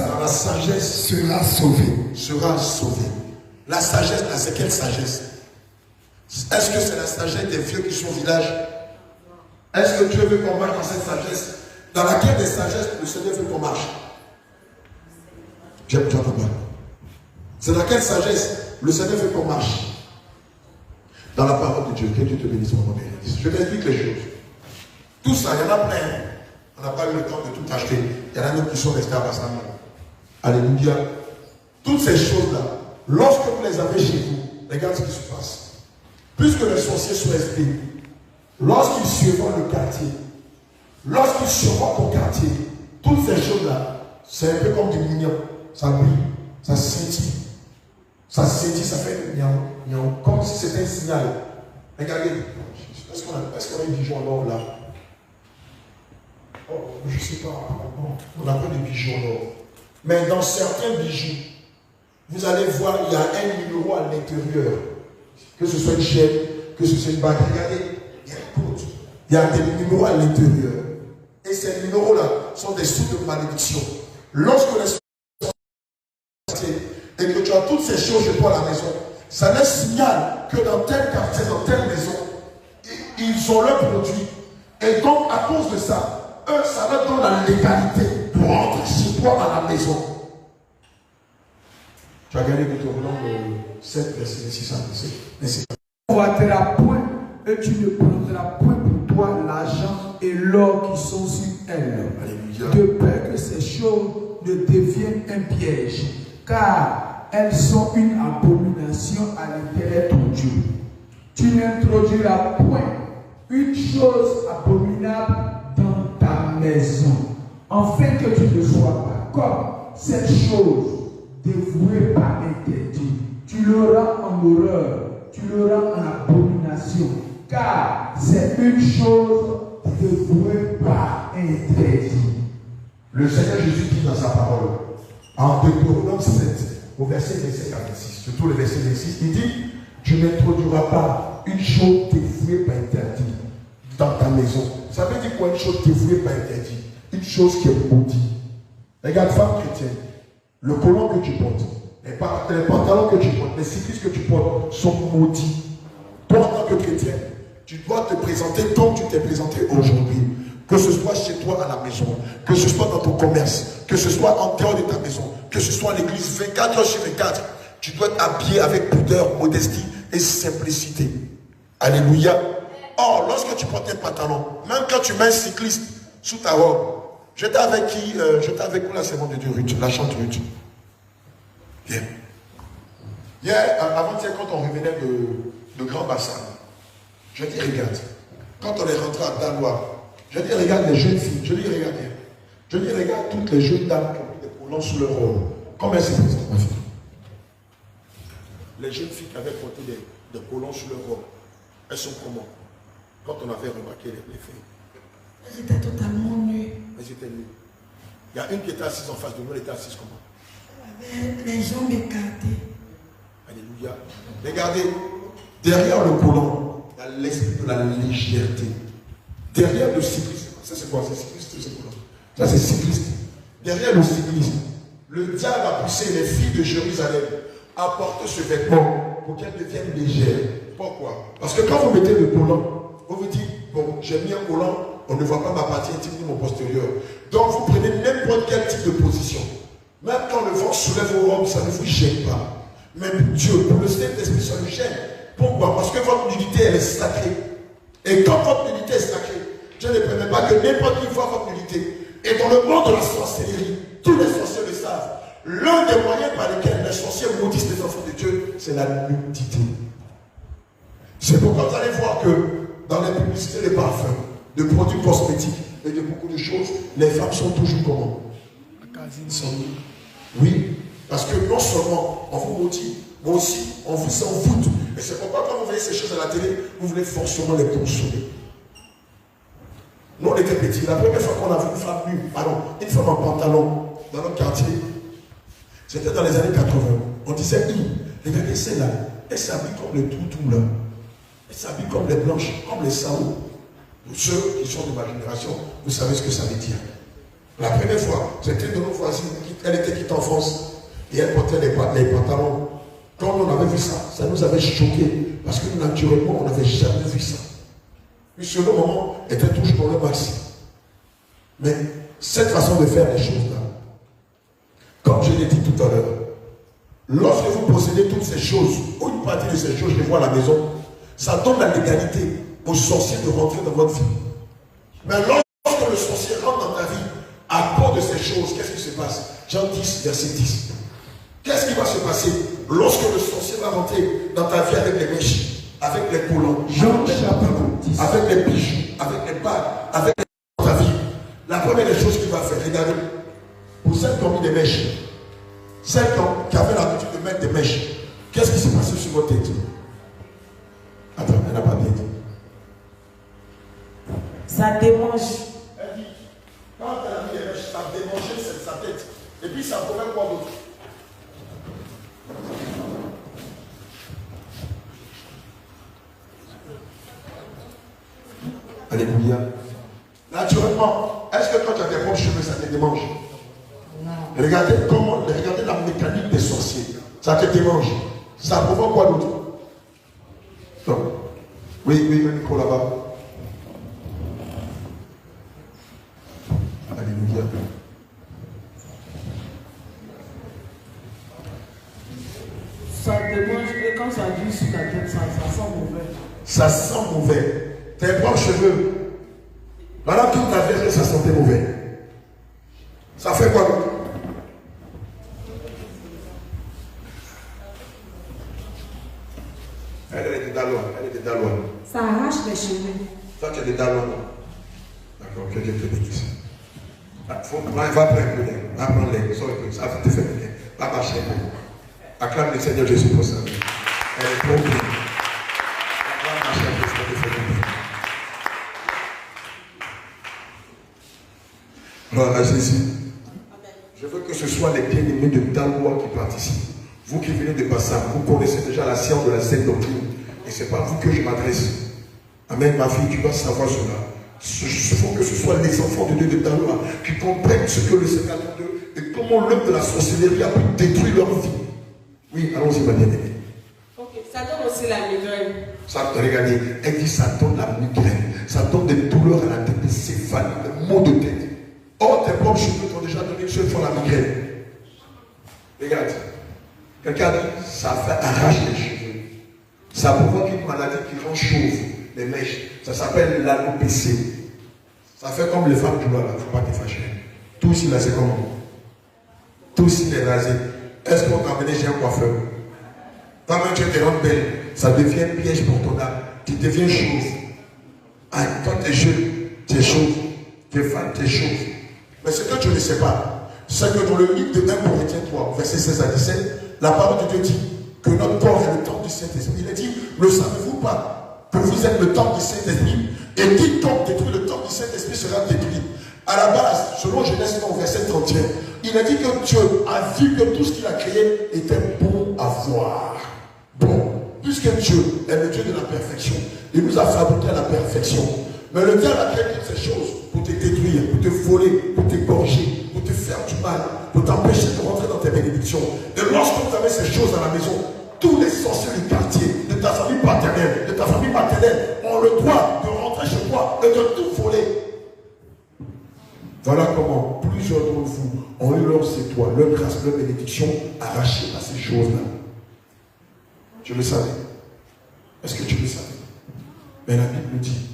sera sauvé. La sagesse, là, c'est quelle sagesse? Est-ce que c'est la sagesse des vieux qui sont au village? Est-ce que Dieu veut qu'on marche dans cette sagesse? Dans laquelle des sagesses le Seigneur veut qu'on marche? J'entends pas. C'est dans quelle sagesse le Seigneur veut qu'on marche? Dans la parole de Dieu. Que Dieu te bénisse, mon béni. Je t'explique les choses. Tout ça, il y en a plein. On n'a pas eu le temps de tout acheter. Il y en a d'autres qui sont restés à Bassam. Alléluia. Toutes ces choses-là, lorsque vous les avez chez vous, regarde ce qui se passe. Puisque les sorciers sont esprits, lorsqu'ils survolent le quartier, lorsqu'ils survolent ton quartier, toutes ces choses-là, c'est un peu comme du mignon. Ça brille, ça scintille. Ça scintille, ça fait mignon, comme si c'était un signal. Regardez, est-ce qu'on a un bijoux en or là? Oh, je ne sais pas. On n'a pas de bijoux en or. Mais dans certains bijoux, vous allez voir, il y a un numéro à l'intérieur. Que ce soit une chaîne, que ce soit une bague. Regardez, il y a un code. Il y a des numéros à l'intérieur. Et ces numéros-là sont des sources de malédiction. Lorsque les et que tu as toutes ces choses chez toi à la maison, ça laisse signal que dans tel quartier, dans telle maison, ils ont leur produit. Et donc, à cause de ça, eux, ça leur donne la légalité pour entrer chez toi à la maison. Tu as gagné de ton nom de 7 versets 6 à 17. Tu ne prendras point et tu ne prendras point pour toi l'argent et l'or qui sont sur elle. Alléluia. De peur que ces choses ne deviennent un piège, car elles sont une abomination à l'intérieur de ton Dieu. Tu n'introduiras point une chose abominable dans ta maison, afin que tu ne sois pas comme cette chose dévouée par interdit. Tu l'auras en horreur, tu l'auras en abomination, car c'est une chose dévouée par interdit. Le Seigneur Jésus dit dans sa parole, en Deutéronome 7, au verset 27 à 26, surtout le verset 26, il dit, tu n'introduiras pas une chose dévouée par interdit dans ta maison. Ça veut dire quoi une chose dévouée par interdit? Une chose qui est maudite. Regarde, femme chrétienne, le collant que tu portes, les pantalons que tu portes, les cyclistes que tu portes sont maudits. Toi, en tant que chrétien, tu dois te présenter comme tu t'es présenté aujourd'hui. Que ce soit chez toi à la maison, que ce soit dans ton commerce, que ce soit en dehors de ta maison, que ce soit à l'église 24 heures sur 24, tu dois être habillé avec pudeur, modestie et simplicité. Alléluia. Or, lorsque tu portes un pantalon, même quand tu mets un cycliste sous ta robe, j'étais avec qui? J'étais avec la servante de Dieu, Ruth, la chante Ruth. Bien. Hier, avant-hier, quand on revenait de Grand Bassin, je dis, regarde, quand on est rentré à Dalois, je dis, regarde les jeunes filles, je dis, regarde, je dis, regarde toutes les jeunes dames qui ont mis des collants sous leur robe. Comment elles se présentent, ma fille? Les jeunes filles qui avaient porté des collants sous leur robe, elles sont comment? Quand on avait remarqué les filles. Elles étaient totalement nues. Elles étaient nues. Il y a une qui était assise en face de nous, elle était assise comment? Elle avait les jambes écartées. Alléluia. Regardez, derrière le collant, il y a l'esprit de la légèreté. Derrière le cycliste, ça c'est quoi? C'est cycliste, c'est quoi? Ça c'est cycliste. Derrière le cycliste, le diable a poussé les filles de Jérusalem à porter ce vêtement pour qu'elles deviennent légères. Pourquoi? Parce que quand vous mettez le collant, vous vous dites, bon, j'ai mis un collant, on ne voit pas ma partie intime ni mon postérieur. Donc vous prenez n'importe quel type de position. Même quand le vent soulève vos robes, ça ne vous gêne pas. Mais Dieu, pour le Saint-Esprit, ça nous gêne. Pourquoi? Parce que votre nudité, elle est sacrée. Et quand votre nudité est sacrée, Dieu ne permet pas que n'importe qui voit votre nudité. Et dans le monde de la sorcellerie, tous les sorciers le savent. L'un des moyens par lesquels les sorciers maudissent les enfants de Dieu, c'est la nudité. C'est pourquoi vous allez voir que dans les publicités de parfums, de produits cosmétiques et de beaucoup de choses, les femmes sont toujours comment? Oui, parce que non seulement on vous maudit, mais aussi on vous envoûte. Et c'est pourquoi quand vous voyez ces choses à la télé, vous voulez forcément les consommer. Nous on était petits, la première fois qu'on a vu une femme nue, une femme en pantalon dans notre quartier, c'était dans les années 80. On disait, regardez celle-là, elle s'habille comme les toutous là. Elle s'habille comme les blanches, comme les Sao. Pour ceux qui sont de ma génération, vous savez ce que ça veut dire. La première fois, c'était de nos voisines, elle était quitte en France et elle portait les pantalons. Quand on avait vu ça, ça nous avait choqué parce que naturellement, on n'avait jamais vu ça. Puis sur le moment, était toujours dans le maxi. Mais cette façon de faire les choses là, comme je l'ai dit tout à l'heure, lorsque vous possédez toutes ces choses, ou une partie de ces choses, je les vois à la maison, ça donne la légalité aux sorciers de rentrer dans votre vie. Mais lorsque le sorcier rentre dans ta vie, à cause de ces choses, qu'est-ce qui se passe? Jean 10, verset 10. Qu'est-ce qui va se passer lorsque le sorcier va rentrer dans ta vie avec les mèches, avec les collants, avec les bijoux, avec les bagues, avec ta vie? La première des choses qu'il va faire, regardez, pour celles qui ont mis des mèches, celles qui avaient l'habitude de mettre des mèches, qu'est-ce qui s'est passé sur votre tête? Attends, elle n'a pas bien dit. Ça démange. Elle dit, quand elle a mis les mèches, ça a démangé sa tête. Et puis ça provient quoi d'autre? Alléluia. Naturellement, est-ce que quand tu as tes propres cheveux, ça te démange? Non. Regardez la mécanique des sorciers. Ça te démange. Ça provoque quoi d'autre? Donc, oui, le micro là-bas. Alléluia. Ça démange et quand ça vit sur ta tête, ça sent mauvais. Ça sent mauvais. Tes propres cheveux. Pendant toute ta vie, ça sentait mauvais. Ça fait quoi d'autre? Elle est des dalois. Ça arrache les cheveux. Toi, tu es des dalois. D'accord, que Dieu te bénisse. Va prendre un peu d'air. Va prendre l'air. Ça va te faire bien. Va marcher un peu. Acclame le Seigneur Jésus pour ça. Elle est trop bien. Va marcher un peu, ça va te faire bien. Gloire à Jésus. Je veux que ce soit les bien-aimés de Dalois qui participent. Vous qui venez de Bassam, vous connaissez déjà la science de la saine doctrine. Et ce n'est pas à vous que je m'adresse. Amen, ma fille, tu vas savoir cela. Il faut que ce soit les enfants de Dieu de Dalois qui comprennent ce que le Seigneur attend d'eux et comment l'œuvre de la sorcellerie a pu détruire leur vie. Oui, allons-y, ma bien-aimée. Ok, ça donne aussi la migraine. Ça, regardez, elle dit ça donne la migraine, ça donne des douleurs à la tête, des céphalies, des maux de tête. Or, tes propres cheveux t'ont déjà donné une seule fois la migraine. Regarde. Quelqu'un dit, ça fait arracher les cheveux. Ça provoque une maladie qui rend chauve les mèches. Ça s'appelle l'alopécie. Ça fait comme les femmes du là, il ne faut pas te fâcher. Tout ici là, c'est comment? Tout ici est rasé. Est-ce qu'on t'a amené chez un coiffeur? Toi-même, tu te rends belle. Ça devient un piège pour ton âme. Tu deviens chauve. Ah, quand tu es jeune, tu es chauve. Tu es femme, tu es chauve. Mais ce que tu ne sais pas, c'est que dans le livre de 1 Corinthiens 3, verset 16 à 17, la parole de Dieu dit que notre corps est le temple du Saint-Esprit. Il a dit, ne savez-vous pas que vous êtes le temple du Saint-Esprit? Et quiconque détruit le temple du Saint-Esprit sera détruit. À la base, selon Genèse 1, verset 31, il a dit que Dieu a vu que tout ce qu'il a créé était bon à voir. Bon, puisque Dieu est le Dieu de la perfection, il nous a fabriqué à la perfection. Mais le diable a créé toutes ces choses pour te détruire, pour te voler, pour t'égorger, pour te faire du mal, pour t'empêcher de rentrer dans tes bénédictions. Et lorsque vous avez ces choses à la maison, tous les sorciers du quartier, de ta famille paternelle, de ta famille maternelle, ont le droit de rentrer chez toi et de tout voler. Voilà comment plusieurs d'entre vous ont eu leur étoile, leur grâce, leur bénédiction arrachée à ces choses-là. Je le savais. Est-ce que tu le savais? Mais la Bible dit,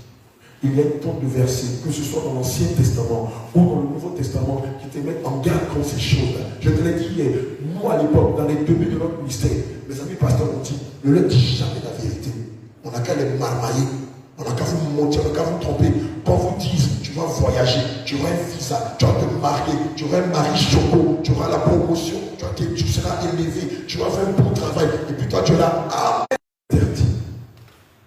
il y a tant de versets, que ce soit dans l'Ancien Testament ou dans le Nouveau Testament, qui te mettent en garde contre ces choses-là. Je te l'ai dit hier, nous à l'époque, dans les débuts de notre ministère, mes amis pasteurs ont dit, ne leur dis jamais la vérité. On n'a qu'à les marmailler, on n'a qu'à vous mentir, on n'a qu'à vous tromper. Quand vous disent, tu vas voyager, tu auras un visa, tu vas te marier, tu auras un mari choco, tu auras la promotion, tu seras élevé, tu vas faire un bon travail, et puis toi tu es là, interdit.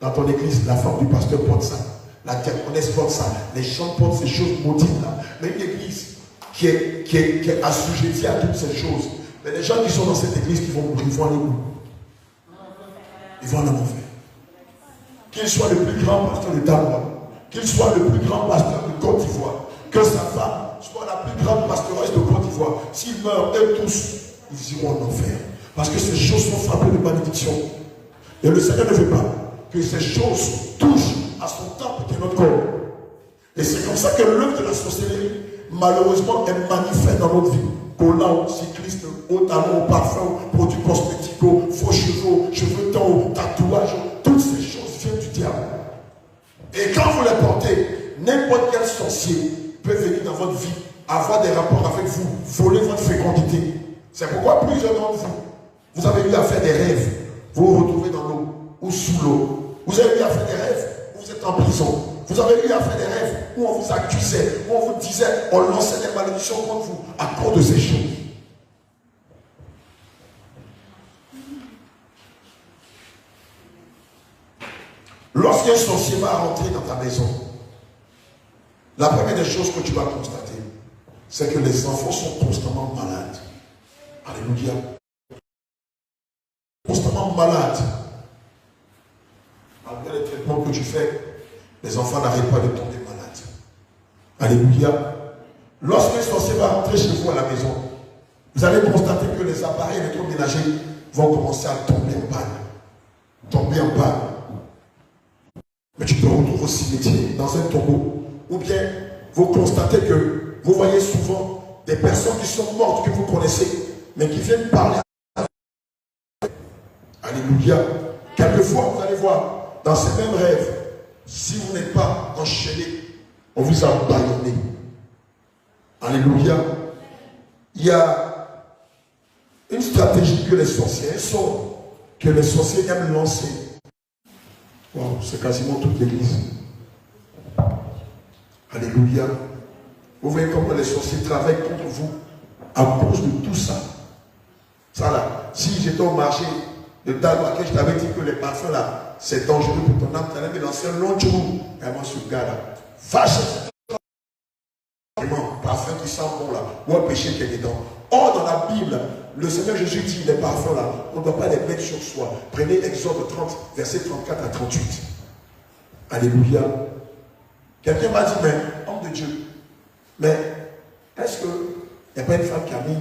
Dans ton église, la femme du pasteur porte ça. La diaconesse porte ça, les gens portent ces choses maudites là. Mais une église qui est assujettie à toutes ces choses. Mais les gens qui sont dans cette église qui vont mourir, ils vont aller où? Ils vont aller en enfer. Qu'il soit le plus grand pasteur de Dalois, qu'il soit le plus grand pasteur de Côte d'Ivoire, que sa femme soit la plus grande pastoresse de Côte d'Ivoire, s'ils meurent eux tous, ils iront en enfer. Parce que ces choses sont frappées de malédiction. Et le Seigneur ne veut pas que ces choses touchent à son temple qui est notre corps. Et c'est comme ça que l'œuvre de la sorcellerie, malheureusement, est manifeste dans notre vie. Collants, cyclistes, haut talons, parfums, produits cosmétiques, faux cheveux tons, tatouages, toutes ces choses viennent du diable. Et quand vous les portez, n'importe quel sorcier peut venir dans votre vie, avoir des rapports avec vous, voler votre fécondité. C'est pourquoi plusieurs d'entre vous, vous avez eu à faire des rêves, vous vous retrouvez dans l'eau ou sous l'eau. Vous avez eu à faire des rêves où vous êtes en prison. Vous avez eu à faire des rêves où on vous accusait, où on vous disait, on lançait des malédictions contre vous à cause de ces choses. Lorsqu'un sorcier va rentrer dans ta maison, la première des choses que tu vas constater, c'est que les enfants sont constamment malades. Alléluia. Constamment malades. Malgré les traitements que tu fais, les enfants n'arrêtent pas de tomber malades. Alléluia. Lorsqu'un sorcier va rentrer chez vous à la maison, vous allez constater que les appareils électroménagers vont commencer à tomber en panne. Tomber en panne. Mais tu te retrouves au cimetière, dans un tombeau. Ou bien, vous constatez que vous voyez souvent des personnes qui sont mortes, que vous connaissez, mais qui viennent parler. Alléluia. Quelquefois, vous allez voir, dans ces mêmes rêves, si vous n'êtes pas enchaîné, on vous a bâillonné. Alléluia. Il y a une stratégie que les sorciers sont, que les sorciers aiment lancer. Wow, c'est quasiment toute l'église. Alléluia. Vous voyez comment les sorciers travaillent contre vous à cause de tout ça. Ça là, si j'étais au marché de Dalmaquet, je t'avais dit que les parfums là, c'est dangereux pour ton âme, tu allais me lancer un long trou. Et moi, ce gars là, vache, parfum qui sent bon là, ou un péché qui est dedans. Or, dans la Bible, le Seigneur Jésus dit, les parfums là, on ne doit pas les mettre sur soi. Prenez Exode 30, versets 34 à 38. Alléluia. Quelqu'un m'a dit, mais, homme de Dieu, mais est-ce qu'il n'y a pas une femme qui a mis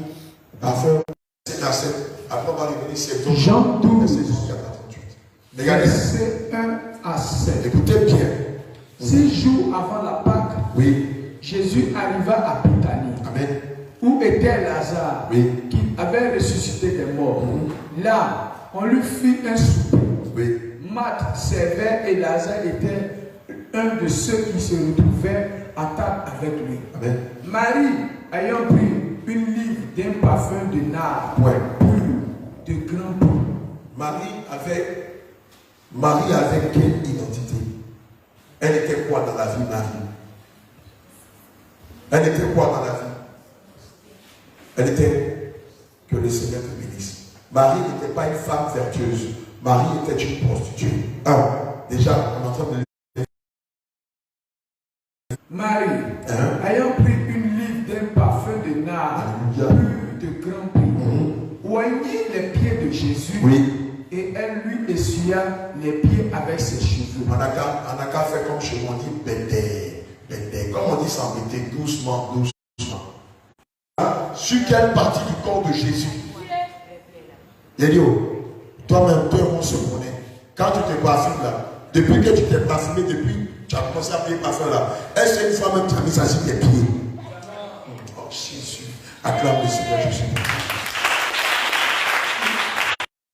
parfum, c'est assez, après on va revenir sur Jean 12, verset 34 à 38. Regardez. Verset 1 à 7. Écoutez bien. 6 jours avant la Pâque, Oui. Jésus arriva à Béthanie, Amen. où était Lazare, Oui. qui avait ressuscité des morts. Là, on lui fit un souper. Oui. Marthe servait et Lazare était un de ceux qui se retrouvaient à table avec lui. Amen. Marie, ayant pris une livre d'un parfum de nard Ouais. pur, de grand prix. Marie avait quelle identité? Elle était quoi dans la vie, Marie? Elle était quoi dans la vie? Elle était que le Seigneur te bénisse. Marie n'était pas une femme vertueuse. Marie était une prostituée. Déjà, on est en train de... Marie, ayant pris une livre d'un parfum de nard pur de grand prix, oignit les pieds de Jésus, et elle lui essuya les pieds avec ses cheveux. On n'a qu'à faire comme chez moi, on dit bébé, bébé. Comme on dit ça en bébé, doucement, doucement. Sur quelle partie du corps de Jésus? Il dit, toi-même, toi, on se connaît. Quand tu te parfumes là, depuis que tu t'es parfumé, depuis tu as commencé à payer parfum là, est-ce qu'une fois même tu as mis ça sur tes pieds? Oh Jésus, acclame le Seigneur Jésus.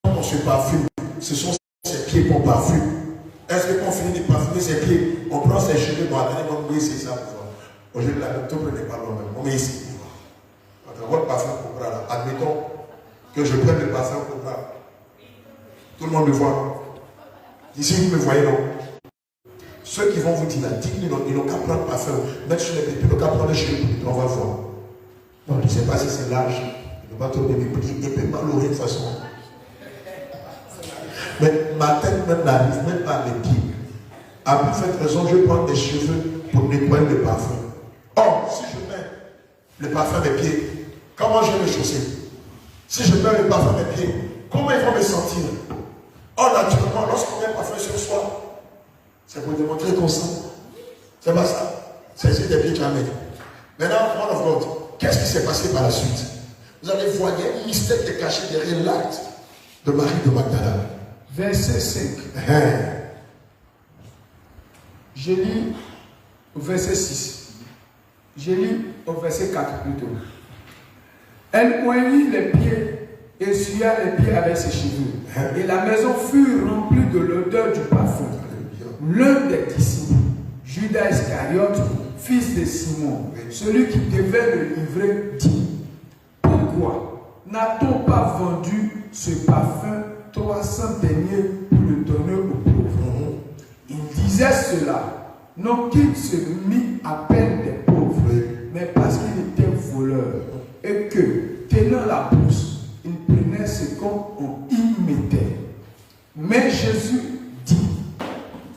Quand on se parfume, ce sont ses pieds qu'on parfume. Est-ce que quand on finit de parfumer ses pieds, on prend ses cheveux, bon, attendez, on met ici ça pour voir. Aujourd'hui, la docteur n'est pas loin même. On met ici pour voir. Attends, votre parfum Cobra là, admettons que je prenne le parfum Cobra. Tout le monde me voit. Ici, vous me voyez, non? Ceux qui vont vous dire, ils n'ont qu'à prendre le parfum, mettre sur les pieds, ils n'ont qu'à prendre le cheveu, on va voir. Donc, je ne sais pas si c'est l'âge, il ne va pas trop me mépriser, il peut mal ouvrir de toute façon. Mais ma tête même n'arrive même pas à mes pieds. À plus cette raison, je prends des cheveux pour nettoyer le parfum. Or, si je mets le parfum à mes pieds, comment je vais me chausser? Si je mets le parfum à mes pieds, comment ils vont me sentir? Or, naturellement, lorsqu'on met le parfum sur soi, c'est pour démontrer qu'on sent. C'est pas ça. C'est juste des pieds qui amènent. Maintenant, man of God, qu'est-ce qui s'est passé par la suite? Vous allez voir, il y a un mystère qui est caché derrière l'acte de Marie de Magdala. Verset 5. Je lis au verset 6. Je lis au verset 4 plutôt. Elle oignit les pieds et essuya les pieds avec ses cheveux. Et la maison fut remplie de l'odeur du parfum. L'un des disciples, Judas Iscariote, fils de Simon, celui qui devait le livrer, dit: pourquoi n'a-t-on pas vendu ce parfum 300 deniers pour le donner aux pauvres? Il disait cela, non qu'il se mit à peine des pauvres, mais parce qu'il était voleur, et que, tenant la bourse, il prenait ce qu'on y mettait. Mais Jésus dit: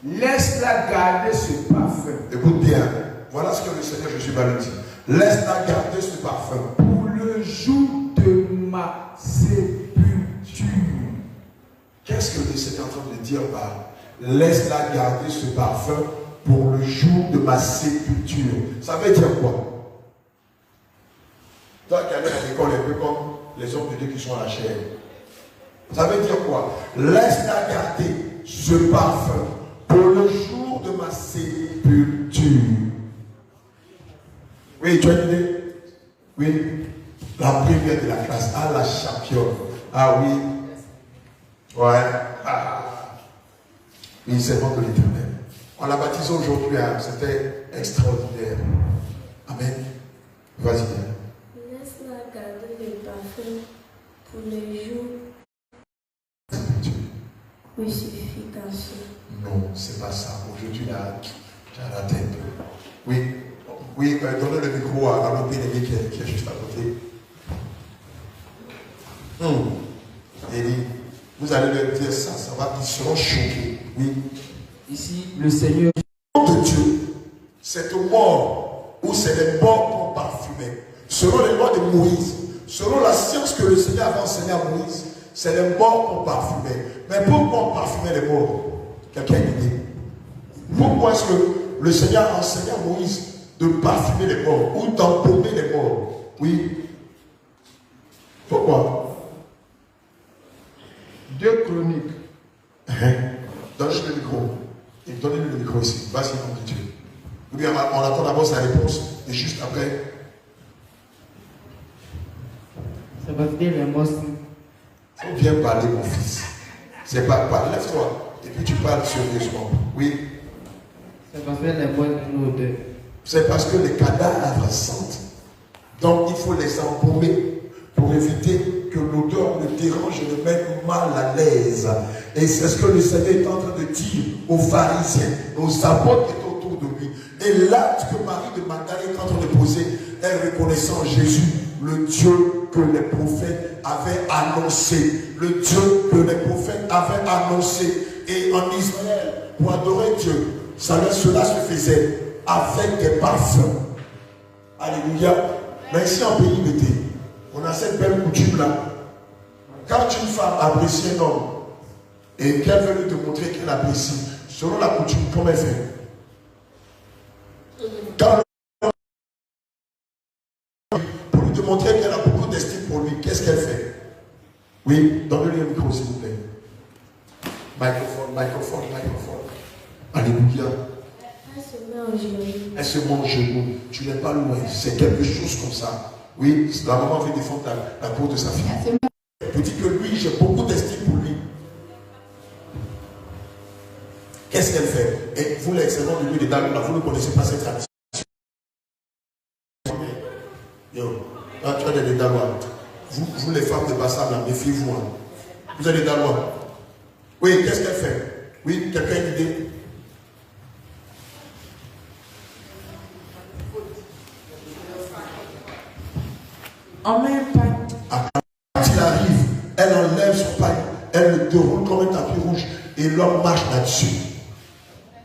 laisse-la garder ce parfum. Écoute bien, voilà ce que le Seigneur Jésus va lui dire. Laisse-la garder ce parfum pour le jour de ma sépulture. Qu'est-ce que le Seigneur est en train de dire par laisse-la garder ce parfum pour le jour de ma sépulture. Ça veut dire quoi? Toi qui allais à l'école un peu comme les hommes de Dieu qui sont à la chair. Ça veut dire quoi? Laisse-la garder ce parfum pour le jour de ma sépulture. Oui, tu as une idée? Oui. La première de la classe. Ah, la championne. Ah oui. Ouais. Ah. Oui, c'est le nom de l'Éternel. On l'a baptisé aujourd'hui. Hein. C'était extraordinaire. Amen. Vas-y. Laisse-la garder le parfum pour les jours. Crucifixion. Non, c'est pas ça. Aujourd'hui, là, j'ai raté un peu. Oui. Oui, donnez le micro à l'homme bien-aimé qui est juste à côté. Élie, vous allez leur dire ça, ça va, ils seront choqués. Oui. Ici, le Seigneur. Le nom de Dieu, cette mort où c'est les morts qu'on parfumait. Selon les lois de Moïse, selon la science que le Seigneur avait enseignée à Moïse, c'est les morts qu'on parfumait. Mais pourquoi on parfumait les morts? Quelqu'un a une idée? Pourquoi est-ce que le Seigneur a enseigné à Moïse de parfumer les morts ou d'empaumer les morts? Oui. Pourquoi? 2 Chroniques. Donne-lui le micro. Et donnez-lui le micro ici. Vas-y, nom de Dieu. Ou bien on attend d'abord sa réponse. Et juste après. Ça va dire les mots. Faut bien parler, mon fils. C'est pas parler. Lève-toi. Et puis tu parles sérieusement. Oui. Ça va faire les mots d'une odeur. C'est parce que les cadavres sentent. Donc il faut les embaumer pour éviter que l'odeur le dérange et le mette mal à l'aise. Et c'est ce que le Seigneur est en train de dire aux pharisiens, aux apôtres qui étaient autour de lui. Et l'acte que Marie de Magdalene est en train de poser est reconnaissant Jésus, le Dieu que les prophètes avaient annoncé. Le Dieu que les prophètes avaient annoncé. Et en Israël, pour adorer Dieu, cela se faisait avec des parfums. Alléluia. Mais ici en pays d'été, on a cette belle coutume-là. Quand une femme apprécie un homme et qu'elle veut lui te montrer qu'elle apprécie, selon la coutume, comment elle fait? Quand pour lui te montrer qu'elle a beaucoup d'estime pour lui, qu'est-ce qu'elle fait? Oui, donnez-lui un micro, s'il vous plaît. Microphone. Alléluia. Elle se met en genoux. Tu n'es pas loin. C'est quelque chose comme ça. Oui, la maman veut défendre la peau de sa fille. Elle dit que lui, j'ai beaucoup d'estime pour lui. Qu'est-ce qu'elle fait? Et vous, les excellents de lui, les dames, vous ne connaissez pas cette tradition. Yo, tu as des Dalois. Vous, les femmes de Bassam, méfiez-vous. Hein. Vous avez des Dalois. Oui, qu'est-ce qu'elle fait? Oui, quelqu'un a une idée? En même temps. Quand il arrive, elle enlève son paille, elle le déroule comme un tapis rouge et l'homme marche là-dessus.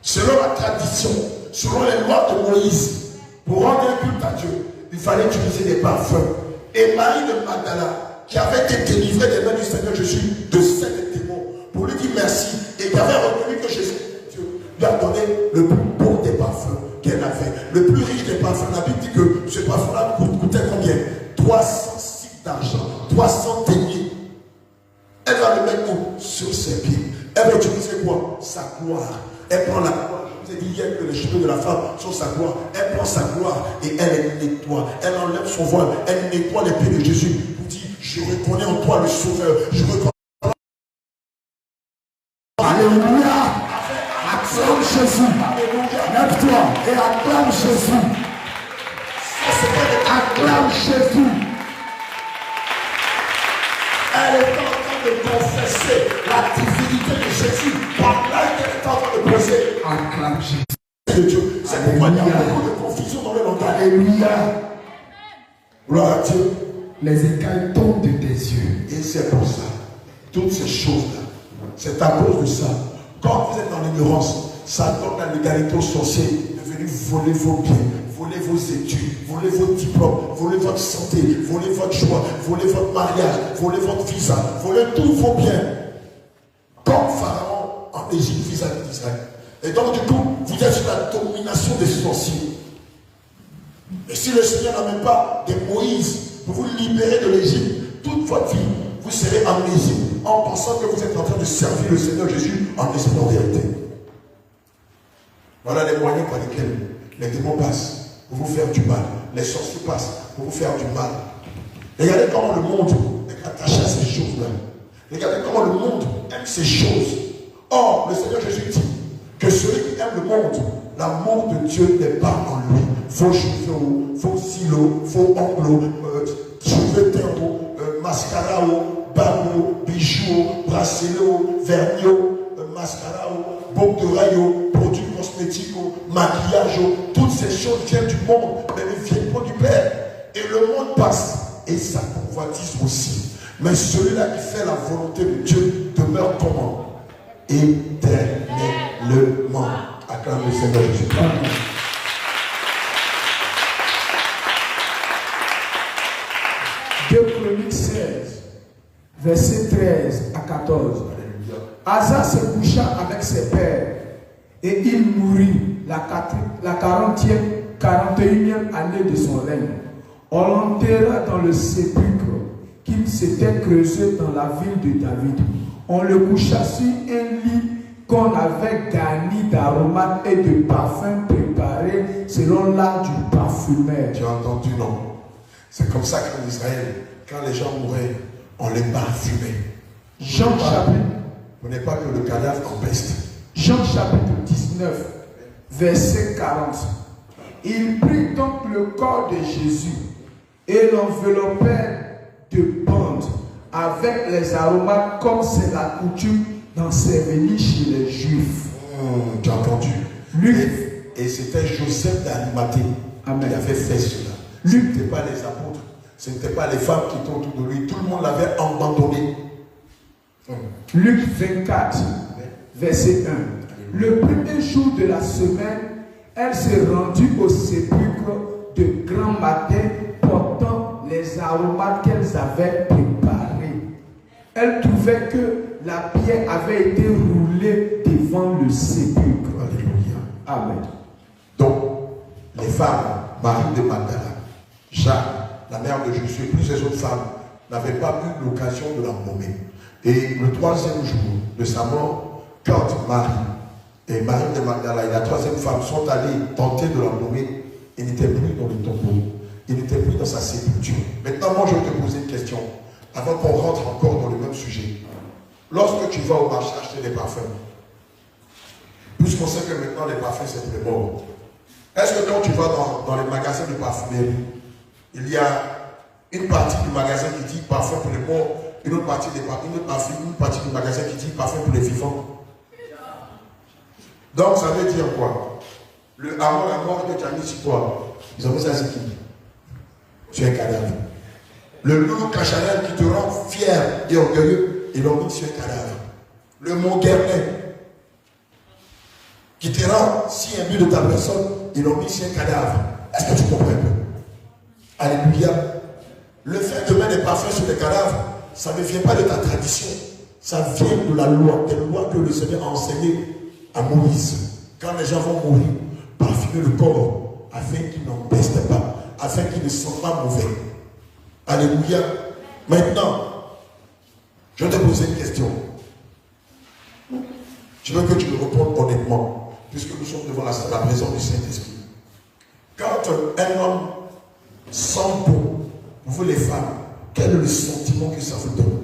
Selon la tradition, selon les lois de Moïse, pour rendre un culte à Dieu, il fallait utiliser des parfums. Et Marie de Magdala, qui avait été délivrée des mains du Seigneur Jésus de 7 démons, pour lui dire merci, et qui avait reconnu que Jésus, Dieu, lui a donné le plus beau des parfums qu'elle avait, le plus riche des parfums. La Bible dit que ce parfum-là coûtait combien? 300 cycles d'argent, 300 deniers. Elle va le mettre sur ses pieds. Elle va utiliser quoi? Sa gloire. Elle prend la gloire. Je vous ai dit hier que les cheveux de la femme sont sa gloire. Elle prend sa gloire et elle nettoie. Elle enlève son voile. Elle nettoie les pieds de Jésus. Vous dit, je reconnais en toi le Sauveur. Je reconnais. Alléluia. Acclame Jésus. Lève-toi et acclame Jésus. Acclame Jésus. Elle est en train de confesser la divinité de Jésus par là qu'elle est en train de poser. Acclame Jésus. De Dieu. C'est pourquoi il y a beaucoup de confusion dans le langage. Alléluia. Gloire à Dieu. Les écailles tombent de tes yeux. Et c'est pour ça. Toutes ces choses-là. C'est à cause de ça. Quand vous êtes dans l'ignorance, ça donne la légalité aux sorciers de venir voler vos biens, voler vos études, voler vos diplômes, voler votre santé, voler votre joie, voler votre mariage, voler votre visa, voler tous vos biens. Comme Pharaon en Égypte vis-à-vis d'Israël. Et donc du coup, vous êtes sous la domination des sorciers. Et si le Seigneur n'amène pas des Moïse pour vous libérer de l'Égypte, toute votre vie, vous serez en Égypte en pensant que vous êtes en train de servir le Seigneur Jésus en esprit en vérité. Voilà les moyens par lesquels les démons passent pour vous faire du mal. Les sorciers passent pour vous faire du mal. Regardez comment le monde est attaché à ces choses-là. Regardez comment le monde aime ces choses. Or, le Seigneur Jésus dit que celui qui aime le monde, l'amour de Dieu n'est pas en lui. Faux cheveux, faux cils, faux ongles, cheveux terreaux, mascara, bagues, bijoux, bracelets, vernis, mascara, boucles d'oreilles, produits cosmétiques, maquillage, toutes ces choses viennent du monde, mais ne viennent pas du Père. Et le monde passe, et sa convoitise aussi. Mais celui-là qui fait la volonté de Dieu demeure comment? Éternellement. Acclame le Seigneur Jésus. Amen. Deux Chroniques 16, versets 13 à 14. Asa se coucha avec ses pères et il mourut la 41e année de son règne. On l'enterra dans le sépulcre qu'il s'était creusé dans la ville de David. On le coucha sur un lit qu'on avait garni d'aromates et de parfums préparés selon l'art du parfumeur. Tu as entendu, non? C'est comme ça qu'en Israël, quand les gens mouraient, on les parfumait. Jean chapitre. Vous n'êtes pas que le cadavre en peste. Jean chapitre 19, verset 40. Il prit donc le corps de Jésus et l'enveloppèrent de bandes avec les aromates comme c'est la coutume d'ensevelir chez les Juifs. Tu as entendu? Luc. Et c'était Joseph d'Arimathée qui avait fait cela. Ce n'était pas les apôtres, ce n'était pas les femmes qui étaient autour de lui. Tout le monde l'avait abandonné. Luc 24, verset 1. Le premier jour de la semaine, elle s'est rendue au sépulcre de grand matin portant les aromates qu'elles avaient préparés. Elle trouvait que la pierre avait été roulée devant le sépulcre. Alléluia. Amen. Donc, les femmes, Marie de Magdala, Jacques, la mère de Jésus et plusieurs autres femmes n'avaient pas eu l'occasion de l'embaumer. Et le troisième jour de sa mort, quand Marie et Marie de Magdala et la troisième femme sont allées tenter de l'embaumer, il n'était plus dans le tombeau, il n'était plus dans sa sépulture. Maintenant, moi je vais te poser une question, avant qu'on rentre encore dans le même sujet. Lorsque tu vas au marché acheter des parfums, puisqu'on sait que maintenant les parfums c'est pour les morts, est-ce que quand tu vas dans les magasins de parfumerie, il y a une partie du magasin qui dit parfum pour les morts, une autre partie du magasin qui dit parfum pour les vivants? Donc ça veut dire quoi? Le avant la mort que tu as mis sur toi, ils ont mis ça c'est qui? Tu es un cadavre. Le loup cachanel qui te rend fier et orgueilleux, ils l'ont mis sur un cadavre. Le mot guerrier qui te rend si imbu de ta personne, ils l'ont mis sur un cadavre. Est-ce que tu comprends un peu? Alléluia. Le fait de mettre des parfums sur des cadavres, ça ne vient pas de ta tradition. Ça vient de la loi, des lois que le Seigneur a enseignées à Moïse. Quand les gens vont mourir, parfumer le corps afin qu'ils n'en pestent pas, afin qu'ils ne soient pas mauvais. Alléluia. Maintenant, je vais te poser une question. Je veux que tu me répondes honnêtement, puisque nous sommes devant la présence du Saint-Esprit. Quand un homme sent bon, vous les femmes, quel est le sentiment que ça vous donne?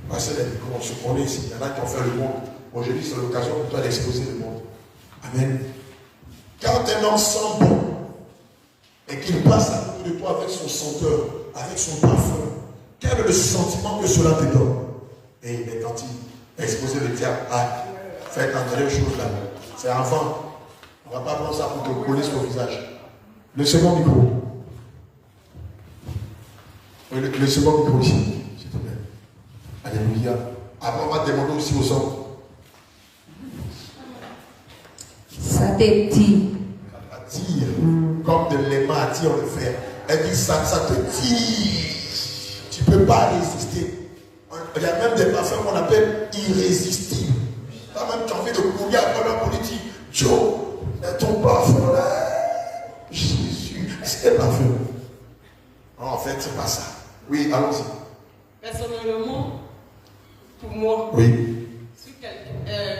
Passez les micros, on se connaît ici. Il y en a qui ont fait le monde. Aujourd'hui, c'est l'occasion pour toi d'exposer le monde. Amen. Quand un homme sent bon et qu'il passe à côté de toi avec son senteur, avec son parfum, quel est le sentiment que cela te donne? Et quand il a exposé le diable, faites entrer les choses là. C'est avant. On ne va pas prendre ça pour te coller sur le visage. Le second micro. Le second micro ici, s'il te plaît. Alléluia. Après, on va demander aussi aux hommes. Ça t'étire. Ça t'attire. Comme de l'aimant attire le fer. Elle dit ça te tire. Tu ne peux pas résister. Il y a même des parfums qu'on appelle irrésistibles. Toi-même, tu as envie de courir après la politique. Joe, ton parfum là, Jésus, c'est un parfum. En fait, c'est pas ça. Oui, allons-y. Personnellement, pour moi, oui.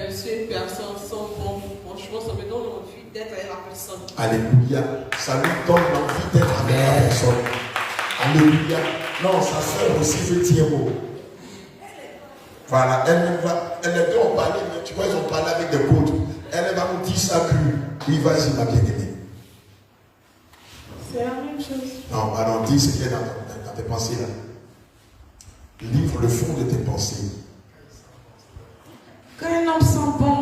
Si une personne sent bon, franchement, ça me donne envie d'être avec la personne. Alléluia. Ça lui donne envie d'être avec la personne. Alléluia. Non, sa soeur aussi veut dire mot. Voilà, elle les deux ont parlé, mais tu vois, ils ont parlé avec des codes. Elle va nous dire ça que oui, vas-y, ma bien-aimée. C'est la même chose. Non, alors dis ce qui est dans tes pensées là. Livre le fond de tes pensées. Quand un homme sent bon,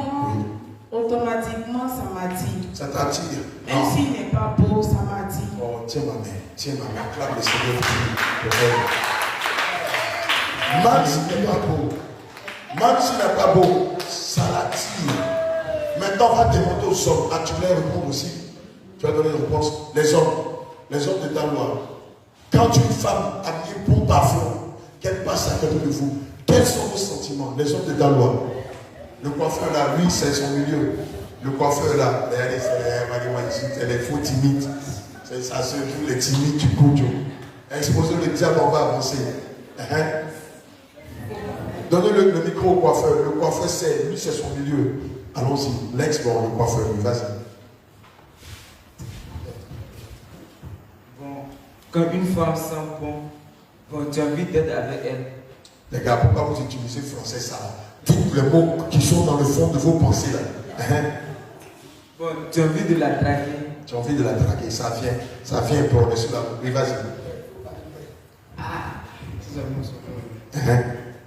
automatiquement, ça m'attire. Ça t'attire? Même s'il n'est pas beau, ça m'attire. Oh, tiens ma main, acclame le Seigneur. Même s'il n'est pas beau, même s'il n'est pas beau, ça l'attire. Maintenant, on va demander aux hommes. Ah, tu voulais répondre aussi? Tu vas donner une réponse. Les hommes de ta loi. Quand une femme a mis bon parfum, qu'elle passe à côté de vous, quels sont vos sentiments? Les hommes de ta loi. Le coiffeur là, lui, c'est son milieu. Le coiffeur là, elle est faux timide. Ça se joue les timides du coup. Exposez le diable, on va avancer. Donnez le micro au coiffeur. Le coiffeur, lui, c'est son milieu. Allons-y. L'ex-bon, le coiffeur, vas-y. Bon, quand une femme sent bon, tu as envie d'être avec elle. Les gars, pourquoi vous utilisez français ça? Tous les mots qui sont dans le fond de vos pensées là. Bon, tu as envie de la draguer. Tu as envie de la draguer, ça vient par-dessus là. Oui, vas-y.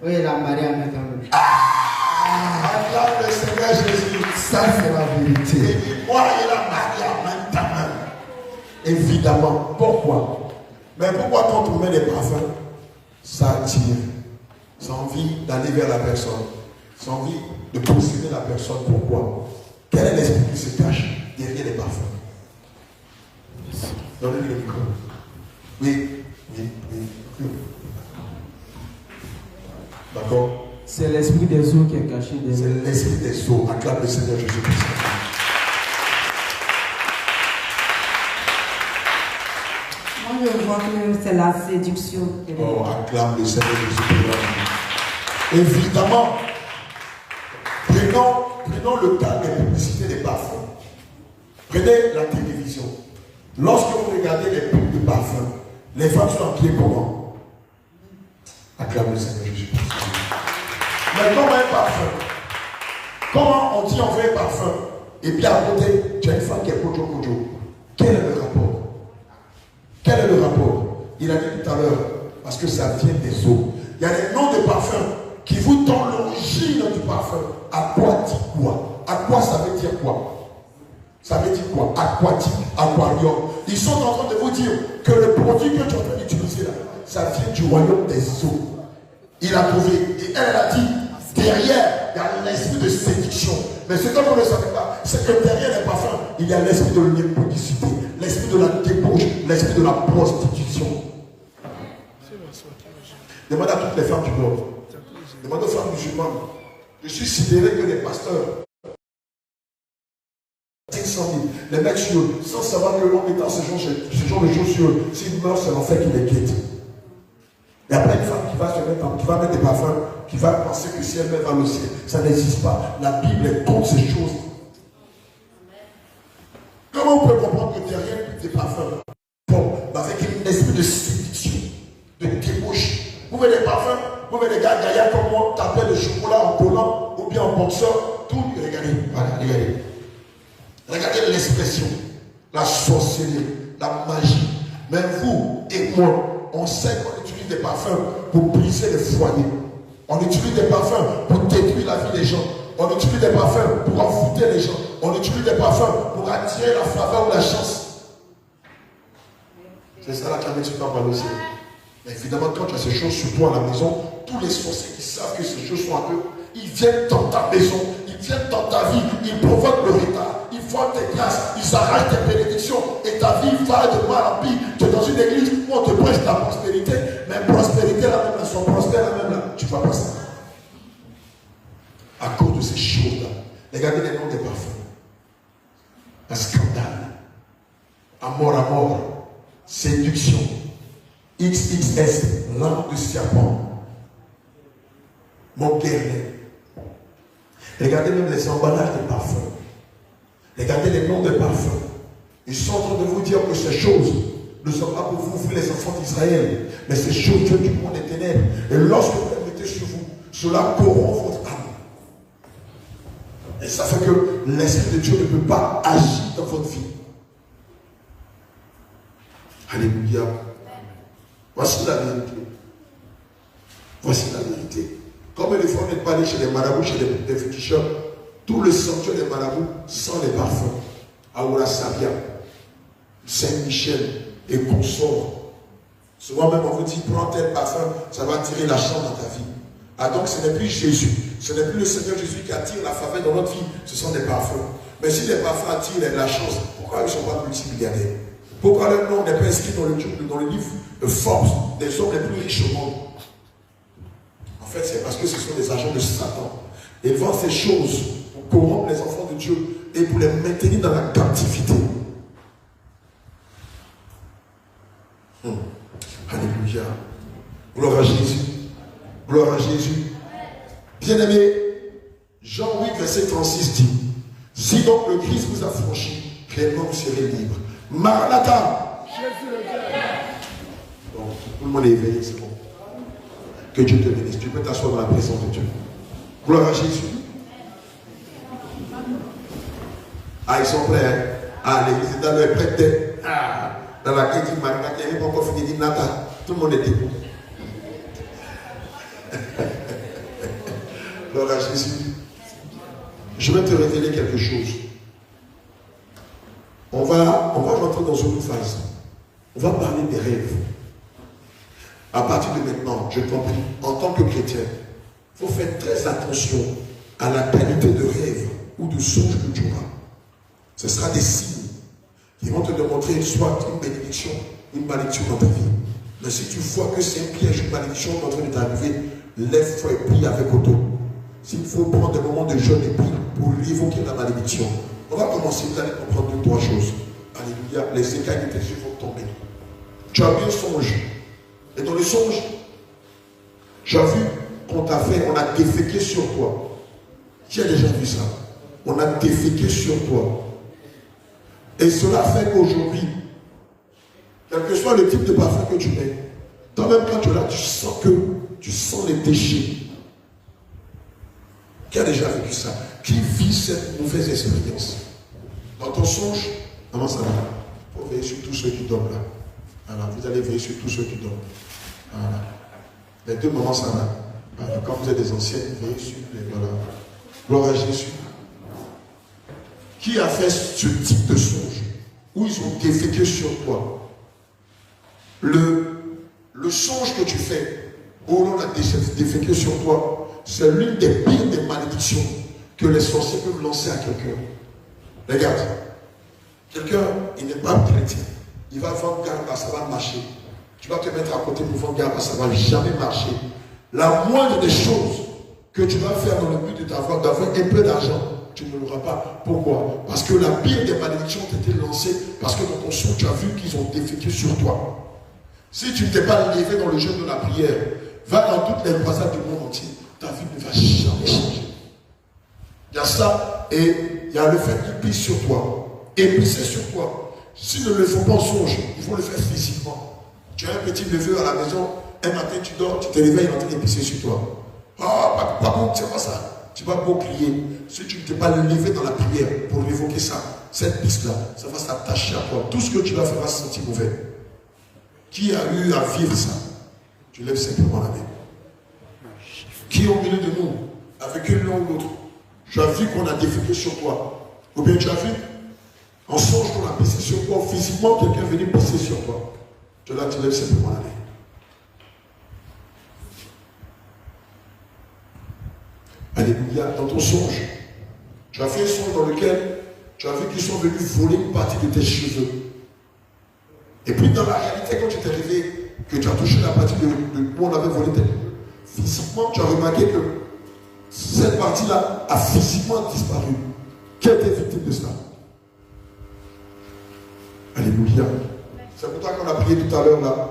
Oui, la Marie a mis dans le. Acclame le Seigneur Jésus. Ça, c'est la vérité. Et moi et la Marie en même temps. Évidemment. Pourquoi? Mais pourquoi quand on met des parfums, ça attire? Ça a envie d'aller vers la personne. Ça a envie de posséder la personne. Pourquoi? Quel est l'esprit qui se cache derrière les parfums? Donnez-lui le micro. Oui. D'accord? C'est l'esprit des eaux qui est caché derrière. C'est l'esprit des eaux. Acclame le Seigneur Jésus-Christ. Moi, je vois que c'est la séduction. Oh, acclame le Seigneur Jésus-Christ. Évidemment, prenons le cas des publicités des parfums. Prenez la télévision. Lorsque vous regardez les pubs de parfums, les femmes sont habillées comment? Acclame le Seigneur Jésus-Christ. Mais comment un parfum? Comment on dit on veut un parfum? Et puis à côté, tu as une femme qui est kojo. Quel est le rapport? Quel est le rapport? Il a dit tout à l'heure, parce que ça vient des eaux. Il y a des noms de parfums qui vous donnent l'origine du parfum. À quoi dit quoi? À quoi ça veut dire quoi? Ça veut dire quoi? Aquatique, aquarium. Ils sont en train de vous dire que le produit que tu es en train d'utiliser là, ça vient du royaume des eaux. Il a trouvé. Et elle a dit, derrière, il y a l'esprit de séduction. Mais ce que vous ne savez pas, c'est que derrière les parfums, il y a l'esprit de l'impudicité, l'esprit de la débauche, l'esprit de la prostitution. Demande à toutes les femmes du monde. Demande aux femmes musulmanes. Je suis sidéré que les pasteurs 500 000, les mecs sur eux, sans savoir que l'homme étant ce genre de choses sur eux, s'ils meurent, c'est l'enfer qui les quitte. Il n'y a pas une femme qui va mettre des parfums, qui va penser que si elle met dans le ciel, ça n'existe pas. La Bible est contre ces choses. Comment on peut comprendre que derrière des parfums, avec un esprit de séduction, de débauche, vous voyez des parfums, vous voyez des gars gaillards comme moi, taper le chocolat en collant ou bien en boxeur, tout, regardez, voilà, regardez. Regardez l'expression, la sorcellerie, la magie. Mais vous et moi, on sait qu'on utilise des parfums pour briser les foyers. On utilise des parfums pour détruire la vie des gens. On utilise des parfums pour envoûter les gens. On utilise des parfums pour attirer la faveur ou la chance. C'est ça la clamette sur parle aussi. Mais évidemment, quand tu as ces choses sur toi à la maison, tous les sorciers qui savent que ces choses sont à eux, ils viennent dans ta maison, ils viennent dans ta vie, ils provoquent le retard. Ils font tes grâces, ils arrachent tes bénédictions et ta vie va de mal en pire. Tu es dans une église où on te prêche la prospérité, mais prospérité la même là, son prospère la même là, tu ne vas pas ça. À cause de ces choses-là, Regardez les noms des parfums. Un scandale. Amour à mort. Séduction. XXS. Langue de serpent. Mon guerrier. Regardez même les emballages de parfums. Regardez les noms de parfums. Ils sont en train de vous dire que ces choses ne sont pas pour vous, les enfants d'Israël, mais ces choses viennent du monde des ténèbres. Et lorsque vous les mettez sur vous, cela corrompt votre âme. Et ça fait que l'Esprit de Dieu ne peut pas agir dans votre vie. Alléluia. Voici la vérité. Voici la vérité. Comme les fois on n'est pas allé chez les marabouts, chez les féticheurs, tout le sanctuaire des marabouts sent les parfums. Aoura Sabia, Saint-Michel et consort. Souvent même on vous dit, prends tel parfum, ça va attirer la chance dans ta vie. Ah donc ce n'est plus Jésus, ce n'est plus le Seigneur Jésus qui attire la faveur dans notre vie, ce sont des parfums. Mais si les parfums attirent la chance, pourquoi ils ne sont pas multimilliardaires? Pourquoi leur nom n'est pas inscrit dans le livre de Forbes des hommes les plus riches au monde? En fait, c'est parce que ce sont des agents de Satan. Ils vendent ces choses pour corrompre les enfants de Dieu et pour les maintenir dans la captivité. Alléluia. Gloire à Jésus. Gloire à Jésus. Bien-aimé, Jean 8, verset 36 dit, si donc le Christ vous a franchi, réellement vous serez libre. Maranatha. Donc, tout le monde est éveillé, c'est bon. Que Dieu te bénisse. Tu peux t'asseoir dans la présence de Dieu. Gloire à Jésus. Ah, ils sont prêts. Hein? Ah, l'église est dans le prêt. Ah, dans la quête du Maranatha, il n'y avait pas encore fini de Nata. Tout le monde est debout. Gloire à Jésus. Je vais te révéler quelque chose. On va rentrer dans une phase. On va parler des rêves. À partir de maintenant, je t'en prie, en tant que chrétien, il faut faire très attention à la qualité de rêve ou de songe que tu auras. Ce sera des signes qui vont te démontrer soit une bénédiction, une malédiction dans ta vie. Mais si tu vois que c'est un piège, une malédiction en train de t'arriver, lève-toi et prie avec auto. S'il faut prendre des moments de jeûne et prie pour évoquer la malédiction, on va commencer, vous allez comprendre deux, trois choses. Alléluia, les écailles de tes yeux vont tomber. Tu as vu un songe. Et dans le songe, tu as vu qu'on t'a fait, on a déféqué sur toi. Qui a déjà vu ça? On a déféqué sur toi. Et cela fait qu'aujourd'hui, quel que soit le type de parfum que tu mets, toi-même quand tu es là, tu sens les déchets. Qui a déjà vécu ça? Qui vit cette mauvaise expérience? Dans ton songe, comment ça va? Il faut veiller sur tous ceux qui dorment là. Voilà, vous allez veiller sur tous ceux qui dorment. Voilà. Les deux moments, ça va. Voilà. Quand vous êtes des anciens, veillez sur les. Voilà. Gloire à Jésus. Qui a fait ce type de songe où ils ont déféqué sur toi? Le songe que tu fais, où l'on a déféqué sur toi, c'est l'une des pires des malédictions que les sorciers peuvent lancer à quelqu'un. Regarde, quelqu'un, il n'est pas chrétien. Il va vendre garba, ça va marcher. Tu vas te mettre à côté pour vendre garba, ça ne va jamais marcher. La moindre des choses que tu vas faire dans le but d'avoir un peu d'argent, tu ne l'auras pas. Pourquoi? Parce que la pire des malédictions t'a été lancée parce que dans ton son, tu as vu qu'ils ont déféqué sur toi. Si tu ne t'es pas levé dans le jeûne de la prière, va dans toutes les croisades du monde entier, ta vie ne va jamais changer. Il y a ça et il y a le fait qu'ils pissent sur toi. Et pisser sur toi. S'ils ne le font pas en songe, il faut le faire physiquement. Tu as un petit neveu à la maison, un matin tu dors, tu te réveilles, il est en train de pisser sur toi. Ah, par contre, c'est pas ça. Tu vas beau crier. Si tu ne t'es pas levé dans la prière pour évoquer ça, cette piste-là, ça va s'attacher à toi. Tout ce que tu vas faire va se sentir mauvais. Qui a eu à vivre ça? Tu lèves simplement la main. Qui au milieu de nous a vécu l'un ou l'autre? Tu as vu qu'on a déféqué sur toi. Ou bien tu as vu en songe qu'on a pissé sur toi. Physiquement, quelqu'un est venu pisser sur toi. Tu lèves simplement la main. Alléluia. Dans ton songe, tu as fait un songe dans lequel tu as vu qu'ils sont venus voler une partie de tes cheveux. Et puis dans la réalité, quand tu t'es réveillé, que tu as touché la partie de où on avait volé tes cheveux, physiquement, tu as remarqué que cette partie-là a physiquement disparu. été victime de ça. Alléluia. C'est pour toi qu'on a prié tout à l'heure là.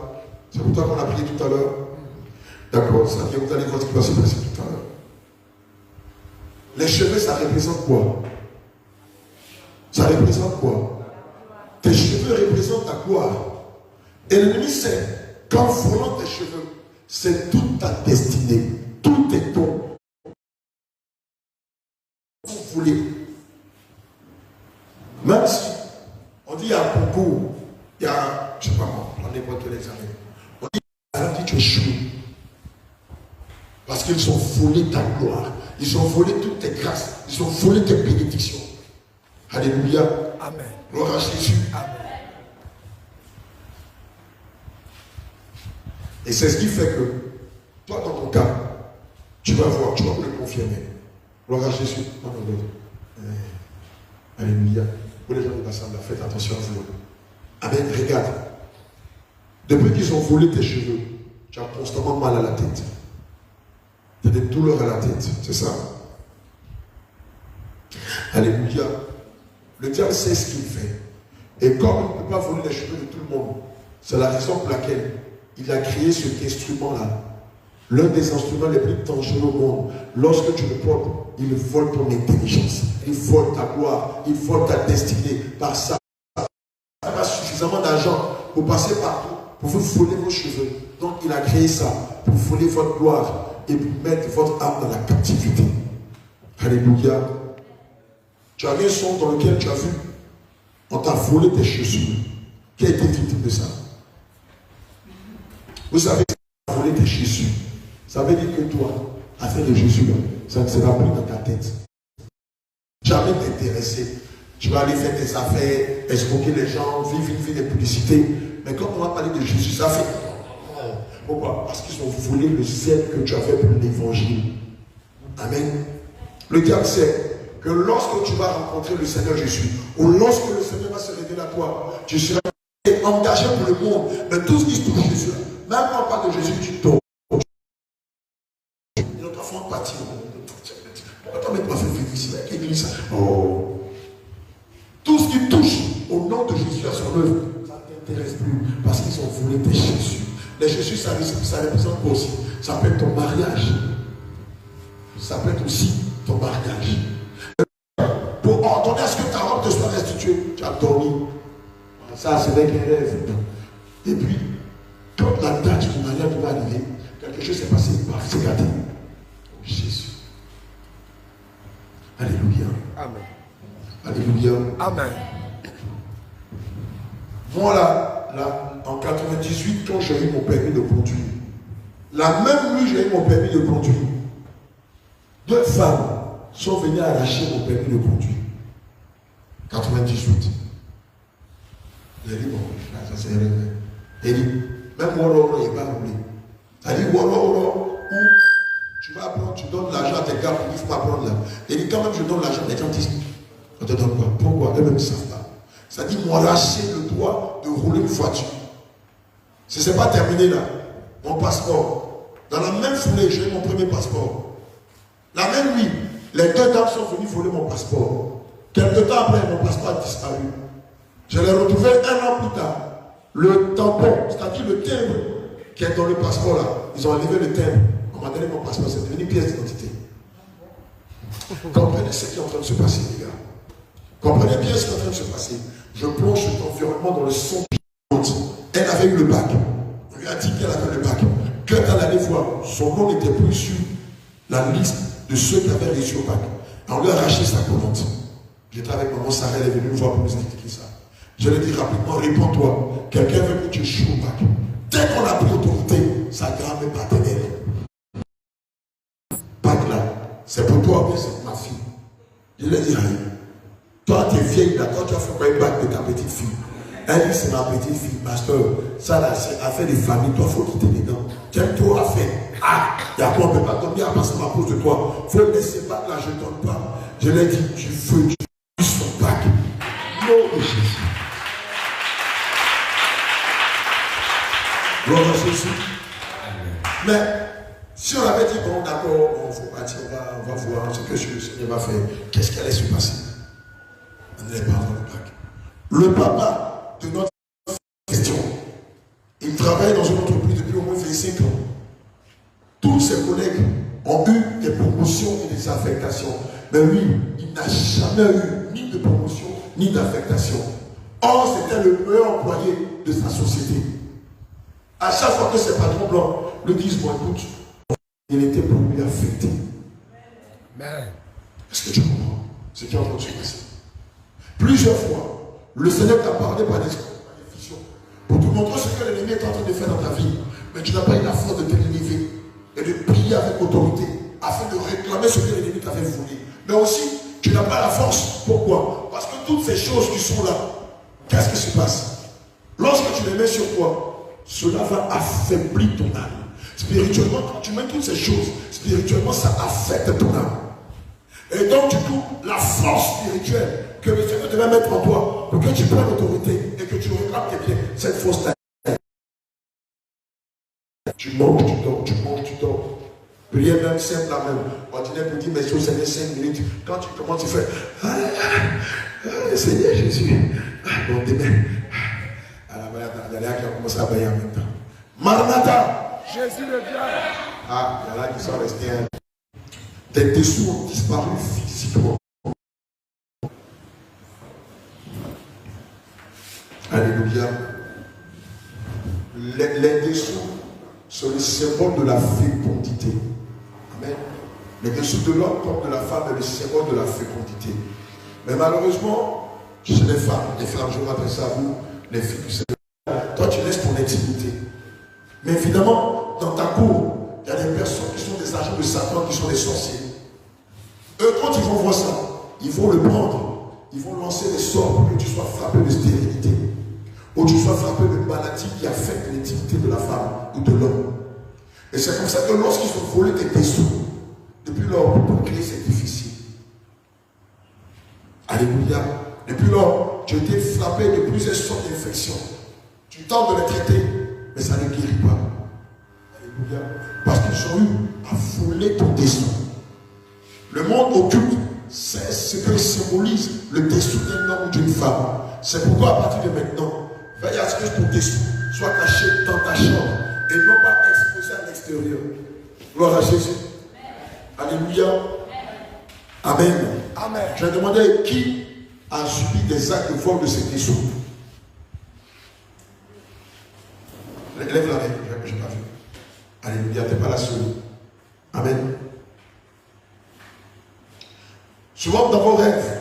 C'est pour toi qu'on a prié tout à l'heure. D'accord, ça vient, vous allez voir ce qui va se passer tout à l'heure. Les cheveux, ça représente quoi? Ça représente quoi? Tes cheveux représentent ta gloire. Et l'ennemi sait qu'en volant tes cheveux, c'est toute ta destinée. Tout est ton. Vous voulez. Même si on dit il y a un concours, il y a, je ne sais pas moi, on n'est pas que l'examen. On dit tu échoues. Parce qu'ils ont volé ta gloire. Ils ont volé toutes tes grâces. Ils ont volé tes bénédictions. Alléluia. Amen. Gloire à Jésus. Amen. Et c'est ce qui fait que, toi dans ton cas, tu vas voir, tu vas me le confirmer. Gloire à Jésus. Alléluia. Vous les gens de la salle, faites attention à vous. Amen. Regarde. Depuis qu'ils ont volé tes cheveux, tu as constamment mal à la tête. Tu as des douleurs à la tête. C'est ça. Alléluia. Le diable sait ce qu'il fait. Et comme il ne peut pas voler les cheveux de tout le monde, c'est la raison pour laquelle il a créé cet instrument-là. L'un des instruments les plus dangereux au monde. Lorsque tu le portes, il vole ton intelligence. Il vole ta gloire. Il vole ta destinée. Par ça, il n'a pas suffisamment d'argent pour passer partout, pour vous voler vos cheveux. Donc il a créé ça pour voler votre gloire et pour mettre votre âme dans la captivité. Alléluia. Tu as vu un son dans lequel tu as vu, on t'a volé tes chaussures. Qui a été victime de ça? Vous savez, on t'a volé tes chaussures. Ça veut dire que toi, affaire de Jésus, ça ne sera plus dans ta tête. Jamais t'intéresser. Tu vas aller faire tes affaires, escroquer les gens, vivre une vie de publicité. Mais quand on va parler de Jésus, ça fait. Pourquoi? Parce qu'ils ont volé le zèle que tu avais pour l'évangile. Amen. Le diable sait que lorsque tu vas rencontrer le Seigneur Jésus, ou lorsque le Seigneur va se révéler à toi, tu seras engagé pour le monde. Mais tout ce qui se touche Jésus, même quand on parle de Jésus, tu tombes. Notre enfant partit. Pourquoi tu m'as fait vivre ici? L'église. Oh. Tout ce qui touche au nom de Jésus à son œuvre, ça ne t'intéresse plus. Parce qu'ils ont volé tes Jésus. Les Jésus, ça représente quoi aussi? Ça peut être ton mariage. Ça peut être aussi ton mariage. Pour ordonner à ce que ta robe te soit restituée, tu as dormi. Ça, c'est avec un rêve. Et puis, quand la date du mariage va arriver, quelque chose s'est passé, c'est gâté. Jésus. Alléluia. Amen. Alléluia. Amen. Moi, là, en 98, quand j'ai eu mon permis de conduire, la même nuit, j'ai eu mon permis de conduire. 2 femmes sont venues arracher mon permis de conduire. 98. J'ai dit, bon, ça c'est vrai. Elle dit, même Woro, il n'est pas roulé. Elle dit, Woro, où tu vas apprendre, tu donnes l'argent à tes gars pour qu'il faut apprendre là. Elle dit, quand même, je donne l'argent, les gens disent, on te donne quoi? Pourquoi? Eux-mêmes ne savent pas. Ça dit, m'arracher le droit de rouler une voiture. Ce n'est pas terminé là. Mon passeport. Dans la même foulée, j'ai eu mon premier passeport. La même nuit, les 2 dames sont venues voler mon passeport. Quelque temps après, mon passeport a disparu. Je l'ai retrouvé 1 an plus tard. Le tampon, c'est-à-dire le timbre qui est dans le passeport là, ils ont enlevé le timbre. On m'a donné mon passeport, c'est devenu pièce d'identité. Comprenez ce qui est en train de se passer, les gars. Comprenez bien ce qui est en train de se passer. Je plonge cet environnement dans le son de elle avait eu le bac. On lui a dit qu'elle avait le bac. Quand elle allait voir, son nom n'était plus sur la liste de ceux qui avaient réussi au bac. On lui a arraché sa commande. J'étais avec maman Sarah, elle est venue me voir pour nous expliquer ça. Je lui ai dit rapidement, réponds-toi. Quelqu'un veut que tu échoues au bac. Dès qu'on a pris autorité, sa grand-mère paternelle. Bac là, c'est pour toi, mais c'est ma fille. Je lui ai dit, rien. Toi, tu es vieille là, toi, tu as fait quoi un bac de ta petite fille? Elle dit, c'est ma petite fille, pasteur. Ça là, c'est affaire de famille, toi, il faut quitter les dents. Quel tour à faire? Ah, et après, on ne peut pas tomber à passer ma cause de toi. Il faut laisser battre là, je ne donne pas. Je lui ai dit, tu veux, tu veux son bac. Nom de Jésus. Gloire à Jésus. Mais, si on avait dit, bon, d'accord, il faut partir, on va voir ce que le Seigneur va faire, qu'est-ce qui allait se passer? le papa de notre question, il travaille dans une entreprise depuis au moins 25 ans. Tous ses collègues ont eu des promotions et des affectations. Mais lui, il n'a jamais eu ni de promotion, ni d'affectation. Or, c'était le meilleur employé de sa société. À chaque fois que ses patrons blancs le disent, bon écoute, il était pour lui affecté. Est-ce que tu comprends ce qui est en train de se passer? Plusieurs fois, le Seigneur t'a parlé par des visions pour te montrer ce que l'ennemi est en train de faire dans ta vie. Mais tu n'as pas eu la force de te lever et de prier avec autorité afin de réclamer ce que l'ennemi t'avait volé. Mais aussi, tu n'as pas la force. Pourquoi? Parce que toutes ces choses qui sont là, qu'est-ce qui se passe? Lorsque tu les mets sur toi, cela va affaiblir ton âme. Spirituellement, quand tu mets toutes ces choses, spirituellement, ça affecte ton âme. Et donc, du coup, la force spirituelle que le Seigneur devait mettre en toi pour que tu prennes l'autorité et que tu réclames tes biens, cette force-là. Tu manges, tu dors, tu manges, tu dors. Prière même simple là même. Ordinaire pour dire merci au Seigneur 5 minutes. Quand tu commences, tu fais Seigneur Jésus. Bon, demain. Alors voilà, il y a là qui a commencé à bailler en même temps. Maranatha. Jésus revient. Ah, il y a là qui sont restés. Tes dessous ont disparu physiquement. Alléluia. Les dessous sont le symbole de la fécondité. Amen. Les dessous de l'homme comme de la femme est le symbole de la fécondité. Mais malheureusement, chez les femmes, je m'adresse à vous, les filles du Seigneur, toi tu laisses ton intimité. Mais évidemment, dans ta cour, il y a des personnes qui sont des agents de Satan, qui sont des sorciers. Eux, quand ils vont voir ça, ils vont le prendre, ils vont lancer des sorts pour que tu sois frappé de stérilité, ou tu sois frappé de maladies qui affectent l'intimité de la femme ou de l'homme. Et c'est comme ça que lorsqu'ils ont volé tes dessous, depuis lors, pour créer, c'est difficile. Alléluia. Depuis lors, tu as été frappé de plusieurs sortes d'infections. Tu tentes de les traiter, mais ça ne guérit pas. Alléluia. Parce qu'ils ont eu à voler ton dessous. Le monde occulte, c'est ce que symbolise le dessous d'un homme ou d'une femme. C'est pourquoi à partir de maintenant, veille à ce que ton dessous soit caché dans ta chambre et non pas exposé à l'extérieur. Gloire à Jésus. Alléluia. Amen. Amen. Je vais demander qui a subi des actes de vol de ces dessous. Lève la main, je n'ai pas vu. Alléluia, tu n'es pas la seule. Amen. Souvent dans vos rêves,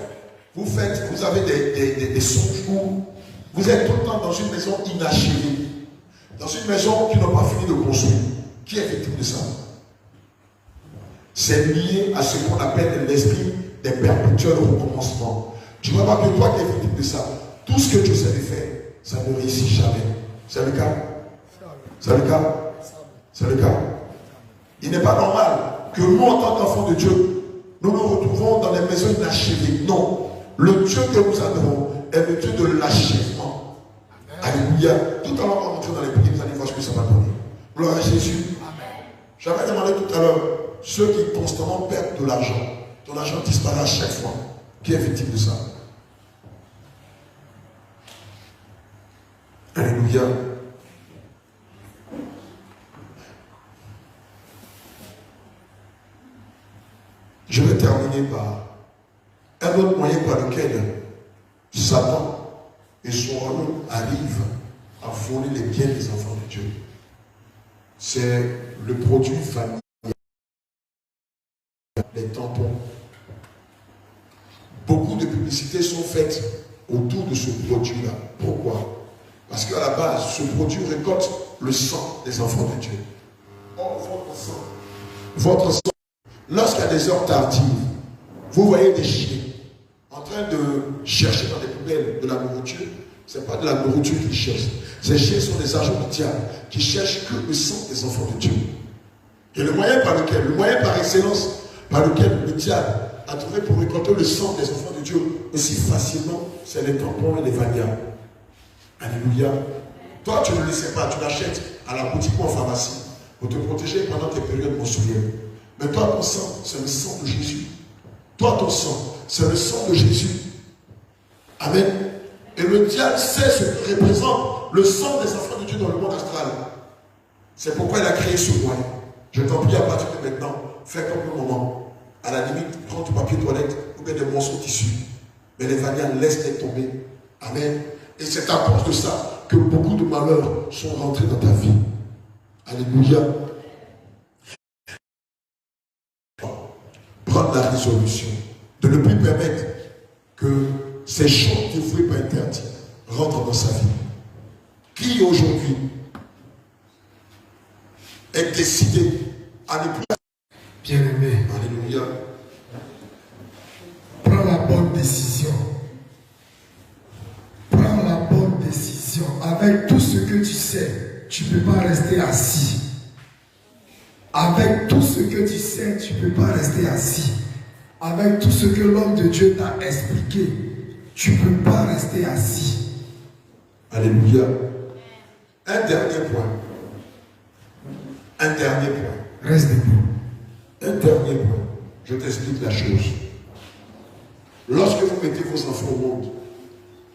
vous avez des songes où vous êtes tout le temps dans une maison inachevée, dans une maison qui n'a pas fini de construire. Qui est victime de ça? C'est lié à ce qu'on appelle l'esprit des perpétuels recommencements. Tu vas voir que toi qui es victime de ça, tout ce que tu sais de faire, ça ne réussit jamais. C'est le cas? C'est le cas? C'est le cas? Il n'est pas normal que nous, en tant qu'enfants de Dieu, nous nous retrouvons dans les maisons inachevées. Non. Le Dieu que nous adorons est le Dieu de l'achèvement. Alléluia. Tout à l'heure, on va rentrer dans les prières, vous allez voir ce que ça va donner. Gloire à Jésus. J'avais demandé tout à l'heure, ceux qui constamment perdent de l'argent, ton argent disparaît à chaque fois. Qui est victime de ça? Alléluia. Je vais terminer par un autre moyen par lequel Satan et son royaume arrivent à voler les biens des enfants de Dieu. C'est le produit familial, les tampons. Beaucoup de publicités sont faites autour de ce produit-là. Pourquoi? Parce qu'à la base, ce produit récolte le sang des enfants de Dieu. Or, votre sang, lorsqu'il y a des heures tardives, vous voyez des chiens en train de chercher dans les poubelles de la nourriture. Ce n'est pas de la nourriture qu'ils cherchent. Ces chiens sont des agents du diable qui cherchent que le sang des enfants de Dieu. Et le moyen par excellence, par lequel le diable a trouvé pour récolter le sang des enfants de Dieu aussi facilement, c'est les tampons et les vanias. Alléluia. Toi, tu ne le sais pas, tu l'achètes à la boutique ou en pharmacie pour te protéger pendant tes périodes menstruelles. Mais toi, ton sang, c'est le sang de Jésus. Toi, ton sang, c'est le sang de Jésus. Amen. Et le diable sait ce que représente le sang des enfants de Dieu dans le monde astral. C'est pourquoi il a créé ce moyen. Je t'en prie à partir de maintenant, fais comme le moment. À la limite, prends ton papier toilette ou bien des morceaux de tissu. Mais les vanières, laisse-les tomber. Amen. Et c'est à cause de ça que beaucoup de malheurs sont rentrés dans ta vie. Alléluia. Prendre la résolution de ne plus permettre que ces choses dévouées par interdit rentrent dans sa vie. Qui aujourd'hui est décidé à ne plus... Bien-aimé, alléluia, prends la bonne décision. Prends la bonne décision. Avec tout ce que tu sais, tu ne peux pas rester assis. Avec tout ce que tu sais, tu ne peux pas rester assis. Avec tout ce que l'homme de Dieu t'a expliqué, tu ne peux pas rester assis. Alléluia. Un dernier point. Un dernier point. Reste debout. Un dernier point. Je t'explique la chose. Lorsque vous mettez vos enfants au monde,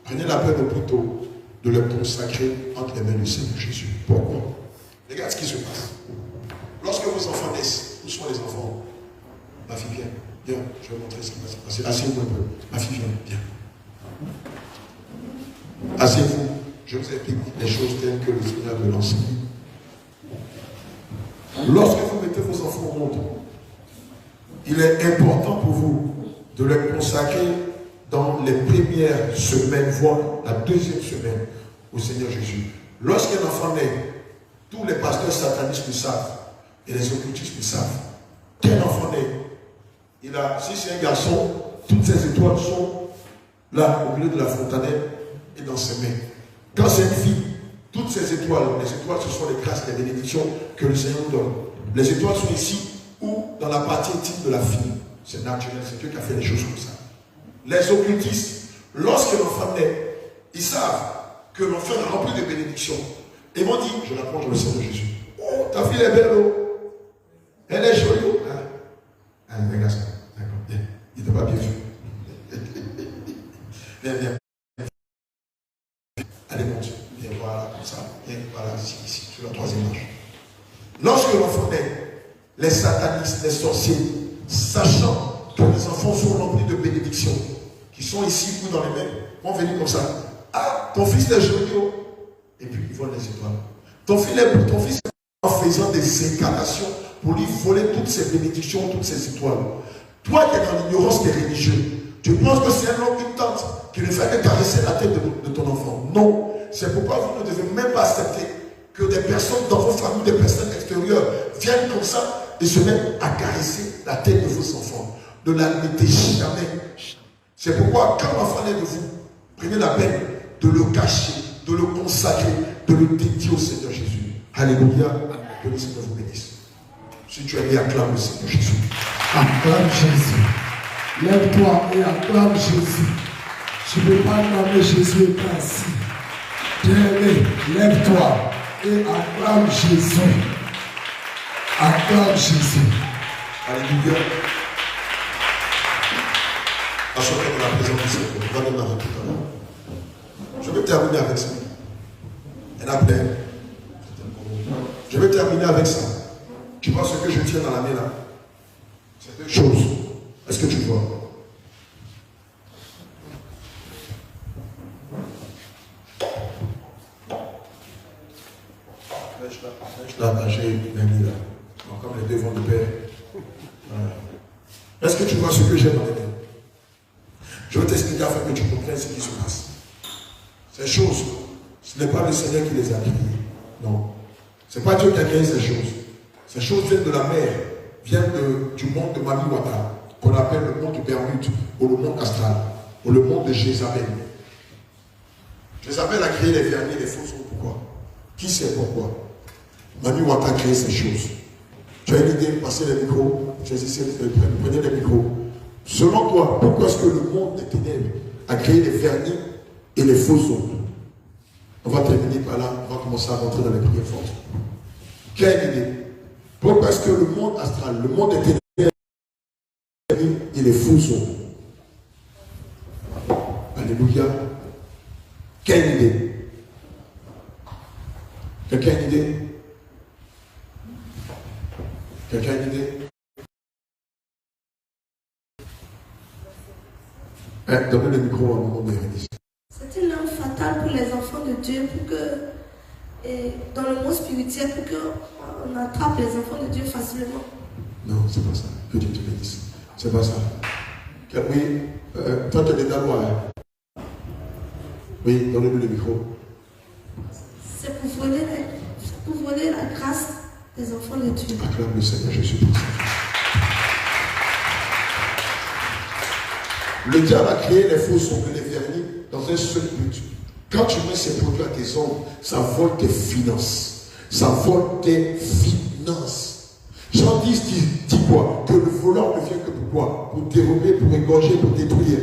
prenez la peine plutôt de leur consacrer entre les mains du Seigneur Jésus. Pourquoi? Regarde ce qui se passe. Lorsque vos enfants naissent, où sont les enfants? Ma fille, viens. Viens, je vais montrer ce qui va se passer. Asseyez-vous un peu. Ma fille, viens. Asseyez-vous. Je vous explique les choses telles que le Seigneur veut l'enseigner. Lorsque vous mettez vos enfants au monde, il est important pour vous de les consacrer dans les premières semaines, voire la deuxième semaine au Seigneur Jésus. Lorsqu'un enfant naît, tous les pasteurs satanistes le savent et les occultistes le savent. Quel enfant naît? Si c'est un garçon, toutes ses étoiles sont là au milieu de la fontanelle et dans ses mains. Quand c'est une fille, toutes ces étoiles, les étoiles ce sont les grâces, les bénédictions que le Seigneur nous donne. Les étoiles sont ici ou dans la partie intime de la fille. C'est naturel, c'est Dieu qui a fait les choses comme ça. Les occultistes, lorsque l'enfant naît, ils savent que l'enfant est rempli de bénédictions. Ils vont dire, je la prends dans le Seigneur Jésus. Oh, ta fille est belle, oh. Elle est jolie, oh. Regarde ça. D'accord, viens. Il n'était pas bien vu. Viens, viens. Allez, mon Dieu. Viens, voilà, comme ça. Viens, voilà, ici, sur la troisième marche. Lorsque l'enfant naît, les satanistes, les sorciers, sachant que les enfants sont remplis de bénédictions, qui sont ici ou dans les mains, vont venir comme ça. Ah, ton fils est joli, oh. Et puis ils volent les étoiles. Ton fils est en faisant des incarnations pour lui voler toutes ses bénédictions, toutes ses étoiles. Toi qui es dans l'ignorance des religieux, tu penses que c'est un homme, une tante qui ne fait que caresser la tête de ton enfant. Non, c'est pourquoi vous ne devez même pas accepter que des personnes dans vos familles, des personnes extérieures viennent comme ça et se mettent à caresser la tête de vos enfants. Ne la mettez jamais. C'est pourquoi quand l'enfant est de vous, prenez la peine de le cacher, de le consacrer, de le dédier au Seigneur Jésus. Alléluia. Que le Seigneur vous bénisse. Si tu es né, acclame le Seigneur Jésus. Acclame Jésus. Lève-toi et acclame Jésus. Tu ne peux pas acclamer Jésus et pas assis. Bien-aimé, lève-toi et acclame Jésus. Acclame Jésus. Alléluia. Assoyez dans la présence du Seigneur. On va donner tout à l'heure. Je vais terminer avec ça. Et après, je vais terminer avec ça. Tu vois ce que je tiens dans la main là? C'est deux choses. Est-ce que tu vois? Là, j'ai mis là. Donc, comme les deux vont de pair. Est-ce que tu vois ce que j'ai dans les mains? Je vais t'expliquer afin que tu comprennes ce qui se passe. Ces choses, ce n'est pas le Seigneur qui les a créées. Non. Ce n'est pas Dieu qui a créé ces choses. Ces choses viennent de la mer, viennent du monde de Mamiwata, qu'on appelle le monde de Bermude, ou le monde astral, ou le monde de Jézabel. Jézabel a créé les vernis, les faux. Pourquoi? Qui sait pourquoi? Mamiwata a créé ces choses. Tu as une idée, passez les micros, prenez les micros. Selon toi, pourquoi est-ce que le monde des ténèbres a créé les vernis et les faux ongles? On va terminer par là, on va commencer à rentrer dans les prières fortes. Quelle idée? Pourquoi est-ce que le monde astral, le monde des ténèbres et les faux ongles? Alléluia. Qui a une idée? Quelqu'un a une idée? Quelqu'un a une idée? Donnez le micro à un moment de Bérénice. C'est une arme fatale pour les enfants de Dieu, pour que, et dans le monde spirituel, pour qu'on attrape les enfants de Dieu facilement. Non, c'est pas ça. Que Dieu te bénisse. C'est pas ça. Oui, toi tu es dans loi. Oui, donnez-nous le micro. C'est pour voler la grâce des enfants de Dieu. Acclame le Seigneur Jésus pour ça. Le diable a créé les faux ongles, les vernis dans un seul but. Quand tu mets ces produits à tes ongles, ça vole tes finances. Ça vole tes finances. Jean 10 dit quoi? Que le voleur ne vient que pour quoi? Pour dérober, pour égorger, pour détruire.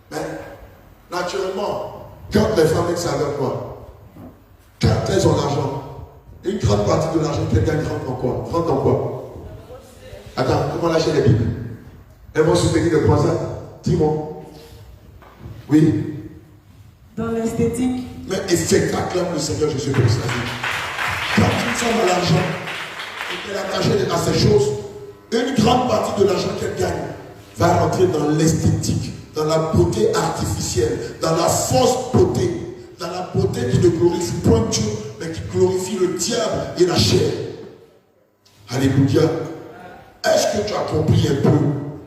Mais, naturellement, quand les femmes savent quoi? Quand elles ont l'argent, une grande partie de l'argent qu'elles gagnent rentre en quoi? Rentre dans quoi? Attends, comment lâcher les Bibles? Elles vont soutenir le croissant. Dis-moi. Oui. Dans l'esthétique. Mais effectivement, acclame le Seigneur Jésus comme ça. Quand une femme a l'argent et qu'elle a attaché à ces choses, une grande partie de l'argent qu'elle gagne va rentrer dans l'esthétique, dans la beauté artificielle, dans la fausse beauté, dans la beauté qui ne glorifie point Dieu, mais qui glorifie le diable et la chair. Alléluia. Est-ce que tu as compris un peu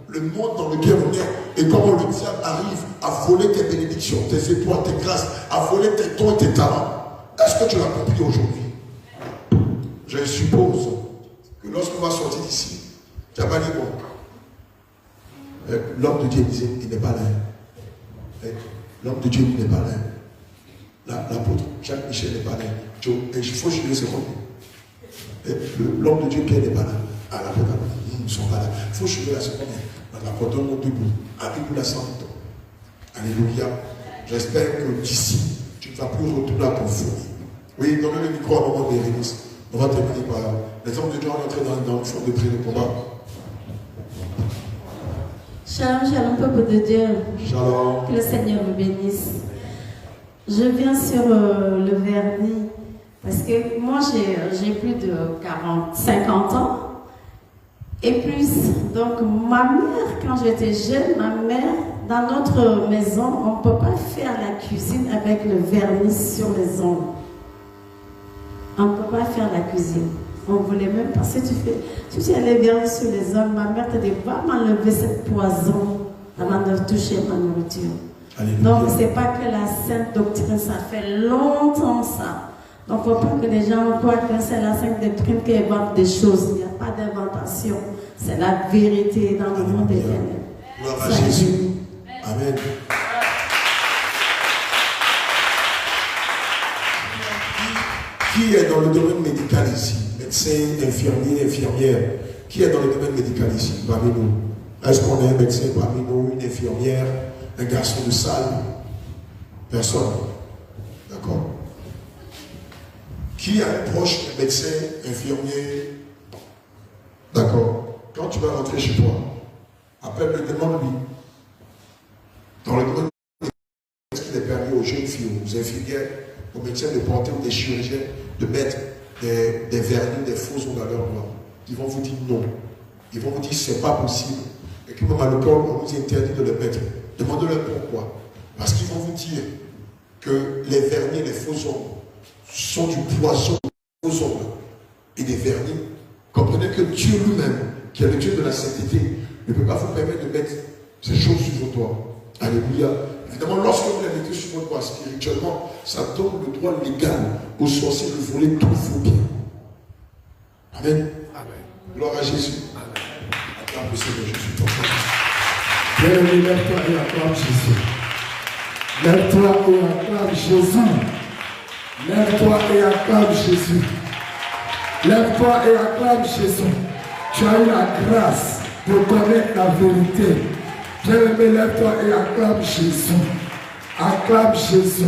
le monde dans lequel on est et comment le diable arrive à voler tes bénédictions, tes espoirs, tes grâces, à voler tes dons et tes talents? Est-ce que tu l'as compris aujourd'hui? Je suppose que lorsqu'on va sortir d'ici, tu n'as pas dit bon. L'homme de Dieu disait, il n'est pas là. L'homme de Dieu n'est pas là. L'apôtre Jacques Michel n'est pas là. Il faut juger ce qu'on dit. L'homme de Dieu Pierre n'est pas là. Ah, l'apôtre, ils ne sont pas là. Il faut juger la seconde. L'apôtre donne debout. Avec la santé. Alléluia. J'espère que d'ici, tu ne vas plus retourner à ton foyer. Oui, donnez le micro à un moment de Bérénice. On va terminer par là. Les hommes de Dieu ont entré dans le fond de prière de combat. Shalom, shalom, peuple de Dieu. Shalom. Que le Seigneur vous bénisse. Je viens sur le vernis parce que moi j'ai plus de 50 ans et plus. Donc ma mère, quand j'étais jeune, dans notre maison, on ne peut pas faire la cuisine avec le vernis sur les ongles. On ne peut pas faire la cuisine. On ne voulait même pas. Si tu as les vernis sur les ongles, ma mère te dit, va m'enlever cette poison avant de toucher ma nourriture. Alléluia. Donc, ce n'est pas que la sainte doctrine, ça fait longtemps ça. Donc, il ne faut pas que les gens croient que c'est la sainte doctrine qui invente des choses. Il n'y a pas d'inventation. C'est la vérité dans le monde éternel. Gloire à Jésus. Amen. Qui est dans le domaine médical ici? Médecin, infirmier, infirmière. Qui est dans le domaine médical ici? Parmi nous. Est-ce qu'on a un médecin parmi nous, une infirmière, un garçon de salle? Personne. D'accord? Qui a un proche, un médecin, infirmier? D'accord? Quand tu vas rentrer chez toi, appelle-le, demande-lui. Dans le domaine médical, est-ce qu'il est permis aux jeunes filles, aux infirmières, aux médecins de porter ou des chirurgiens de mettre des vernis, des faux ongles à leur doigt? Ils vont vous dire non. Ils vont vous dire c'est pas possible. Et que même à l'école, on nous interdit de le mettre. Demandez-leur pourquoi. Parce qu'ils vont vous dire que les vernis, les faux ongles sont du poison des faux ongles et des vernis. Comprenez que Dieu lui-même, qui est le Dieu de la sainteté, ne peut pas vous permettre de mettre ces choses sur vos doigts. Alléluia. Évidemment, lorsque vous les mettez sur votre doigt spirituellement, ça donne le droit légal aux sorciers de voler tous vos biens. Amen. Amen. Gloire à Jésus. Amen. Acclame le Seigneur Jésus. Bien-aimé, lève-toi et acclame Jésus. Lève-toi et acclame Jésus. Lève-toi et acclame Jésus. Lève-toi et acclame Jésus. Tu as eu la grâce de connaître la vérité. Bien-aimé, lève-toi et acclame Jésus. Acclame Jésus.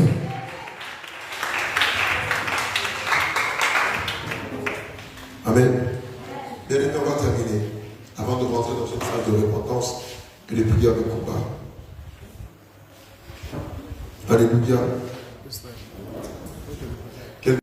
Amen. Bien-aimé, on va terminer. Avant de rentrer dans une phase de repentance et de prière de combat. Allez. Alléluia. Quelqu'un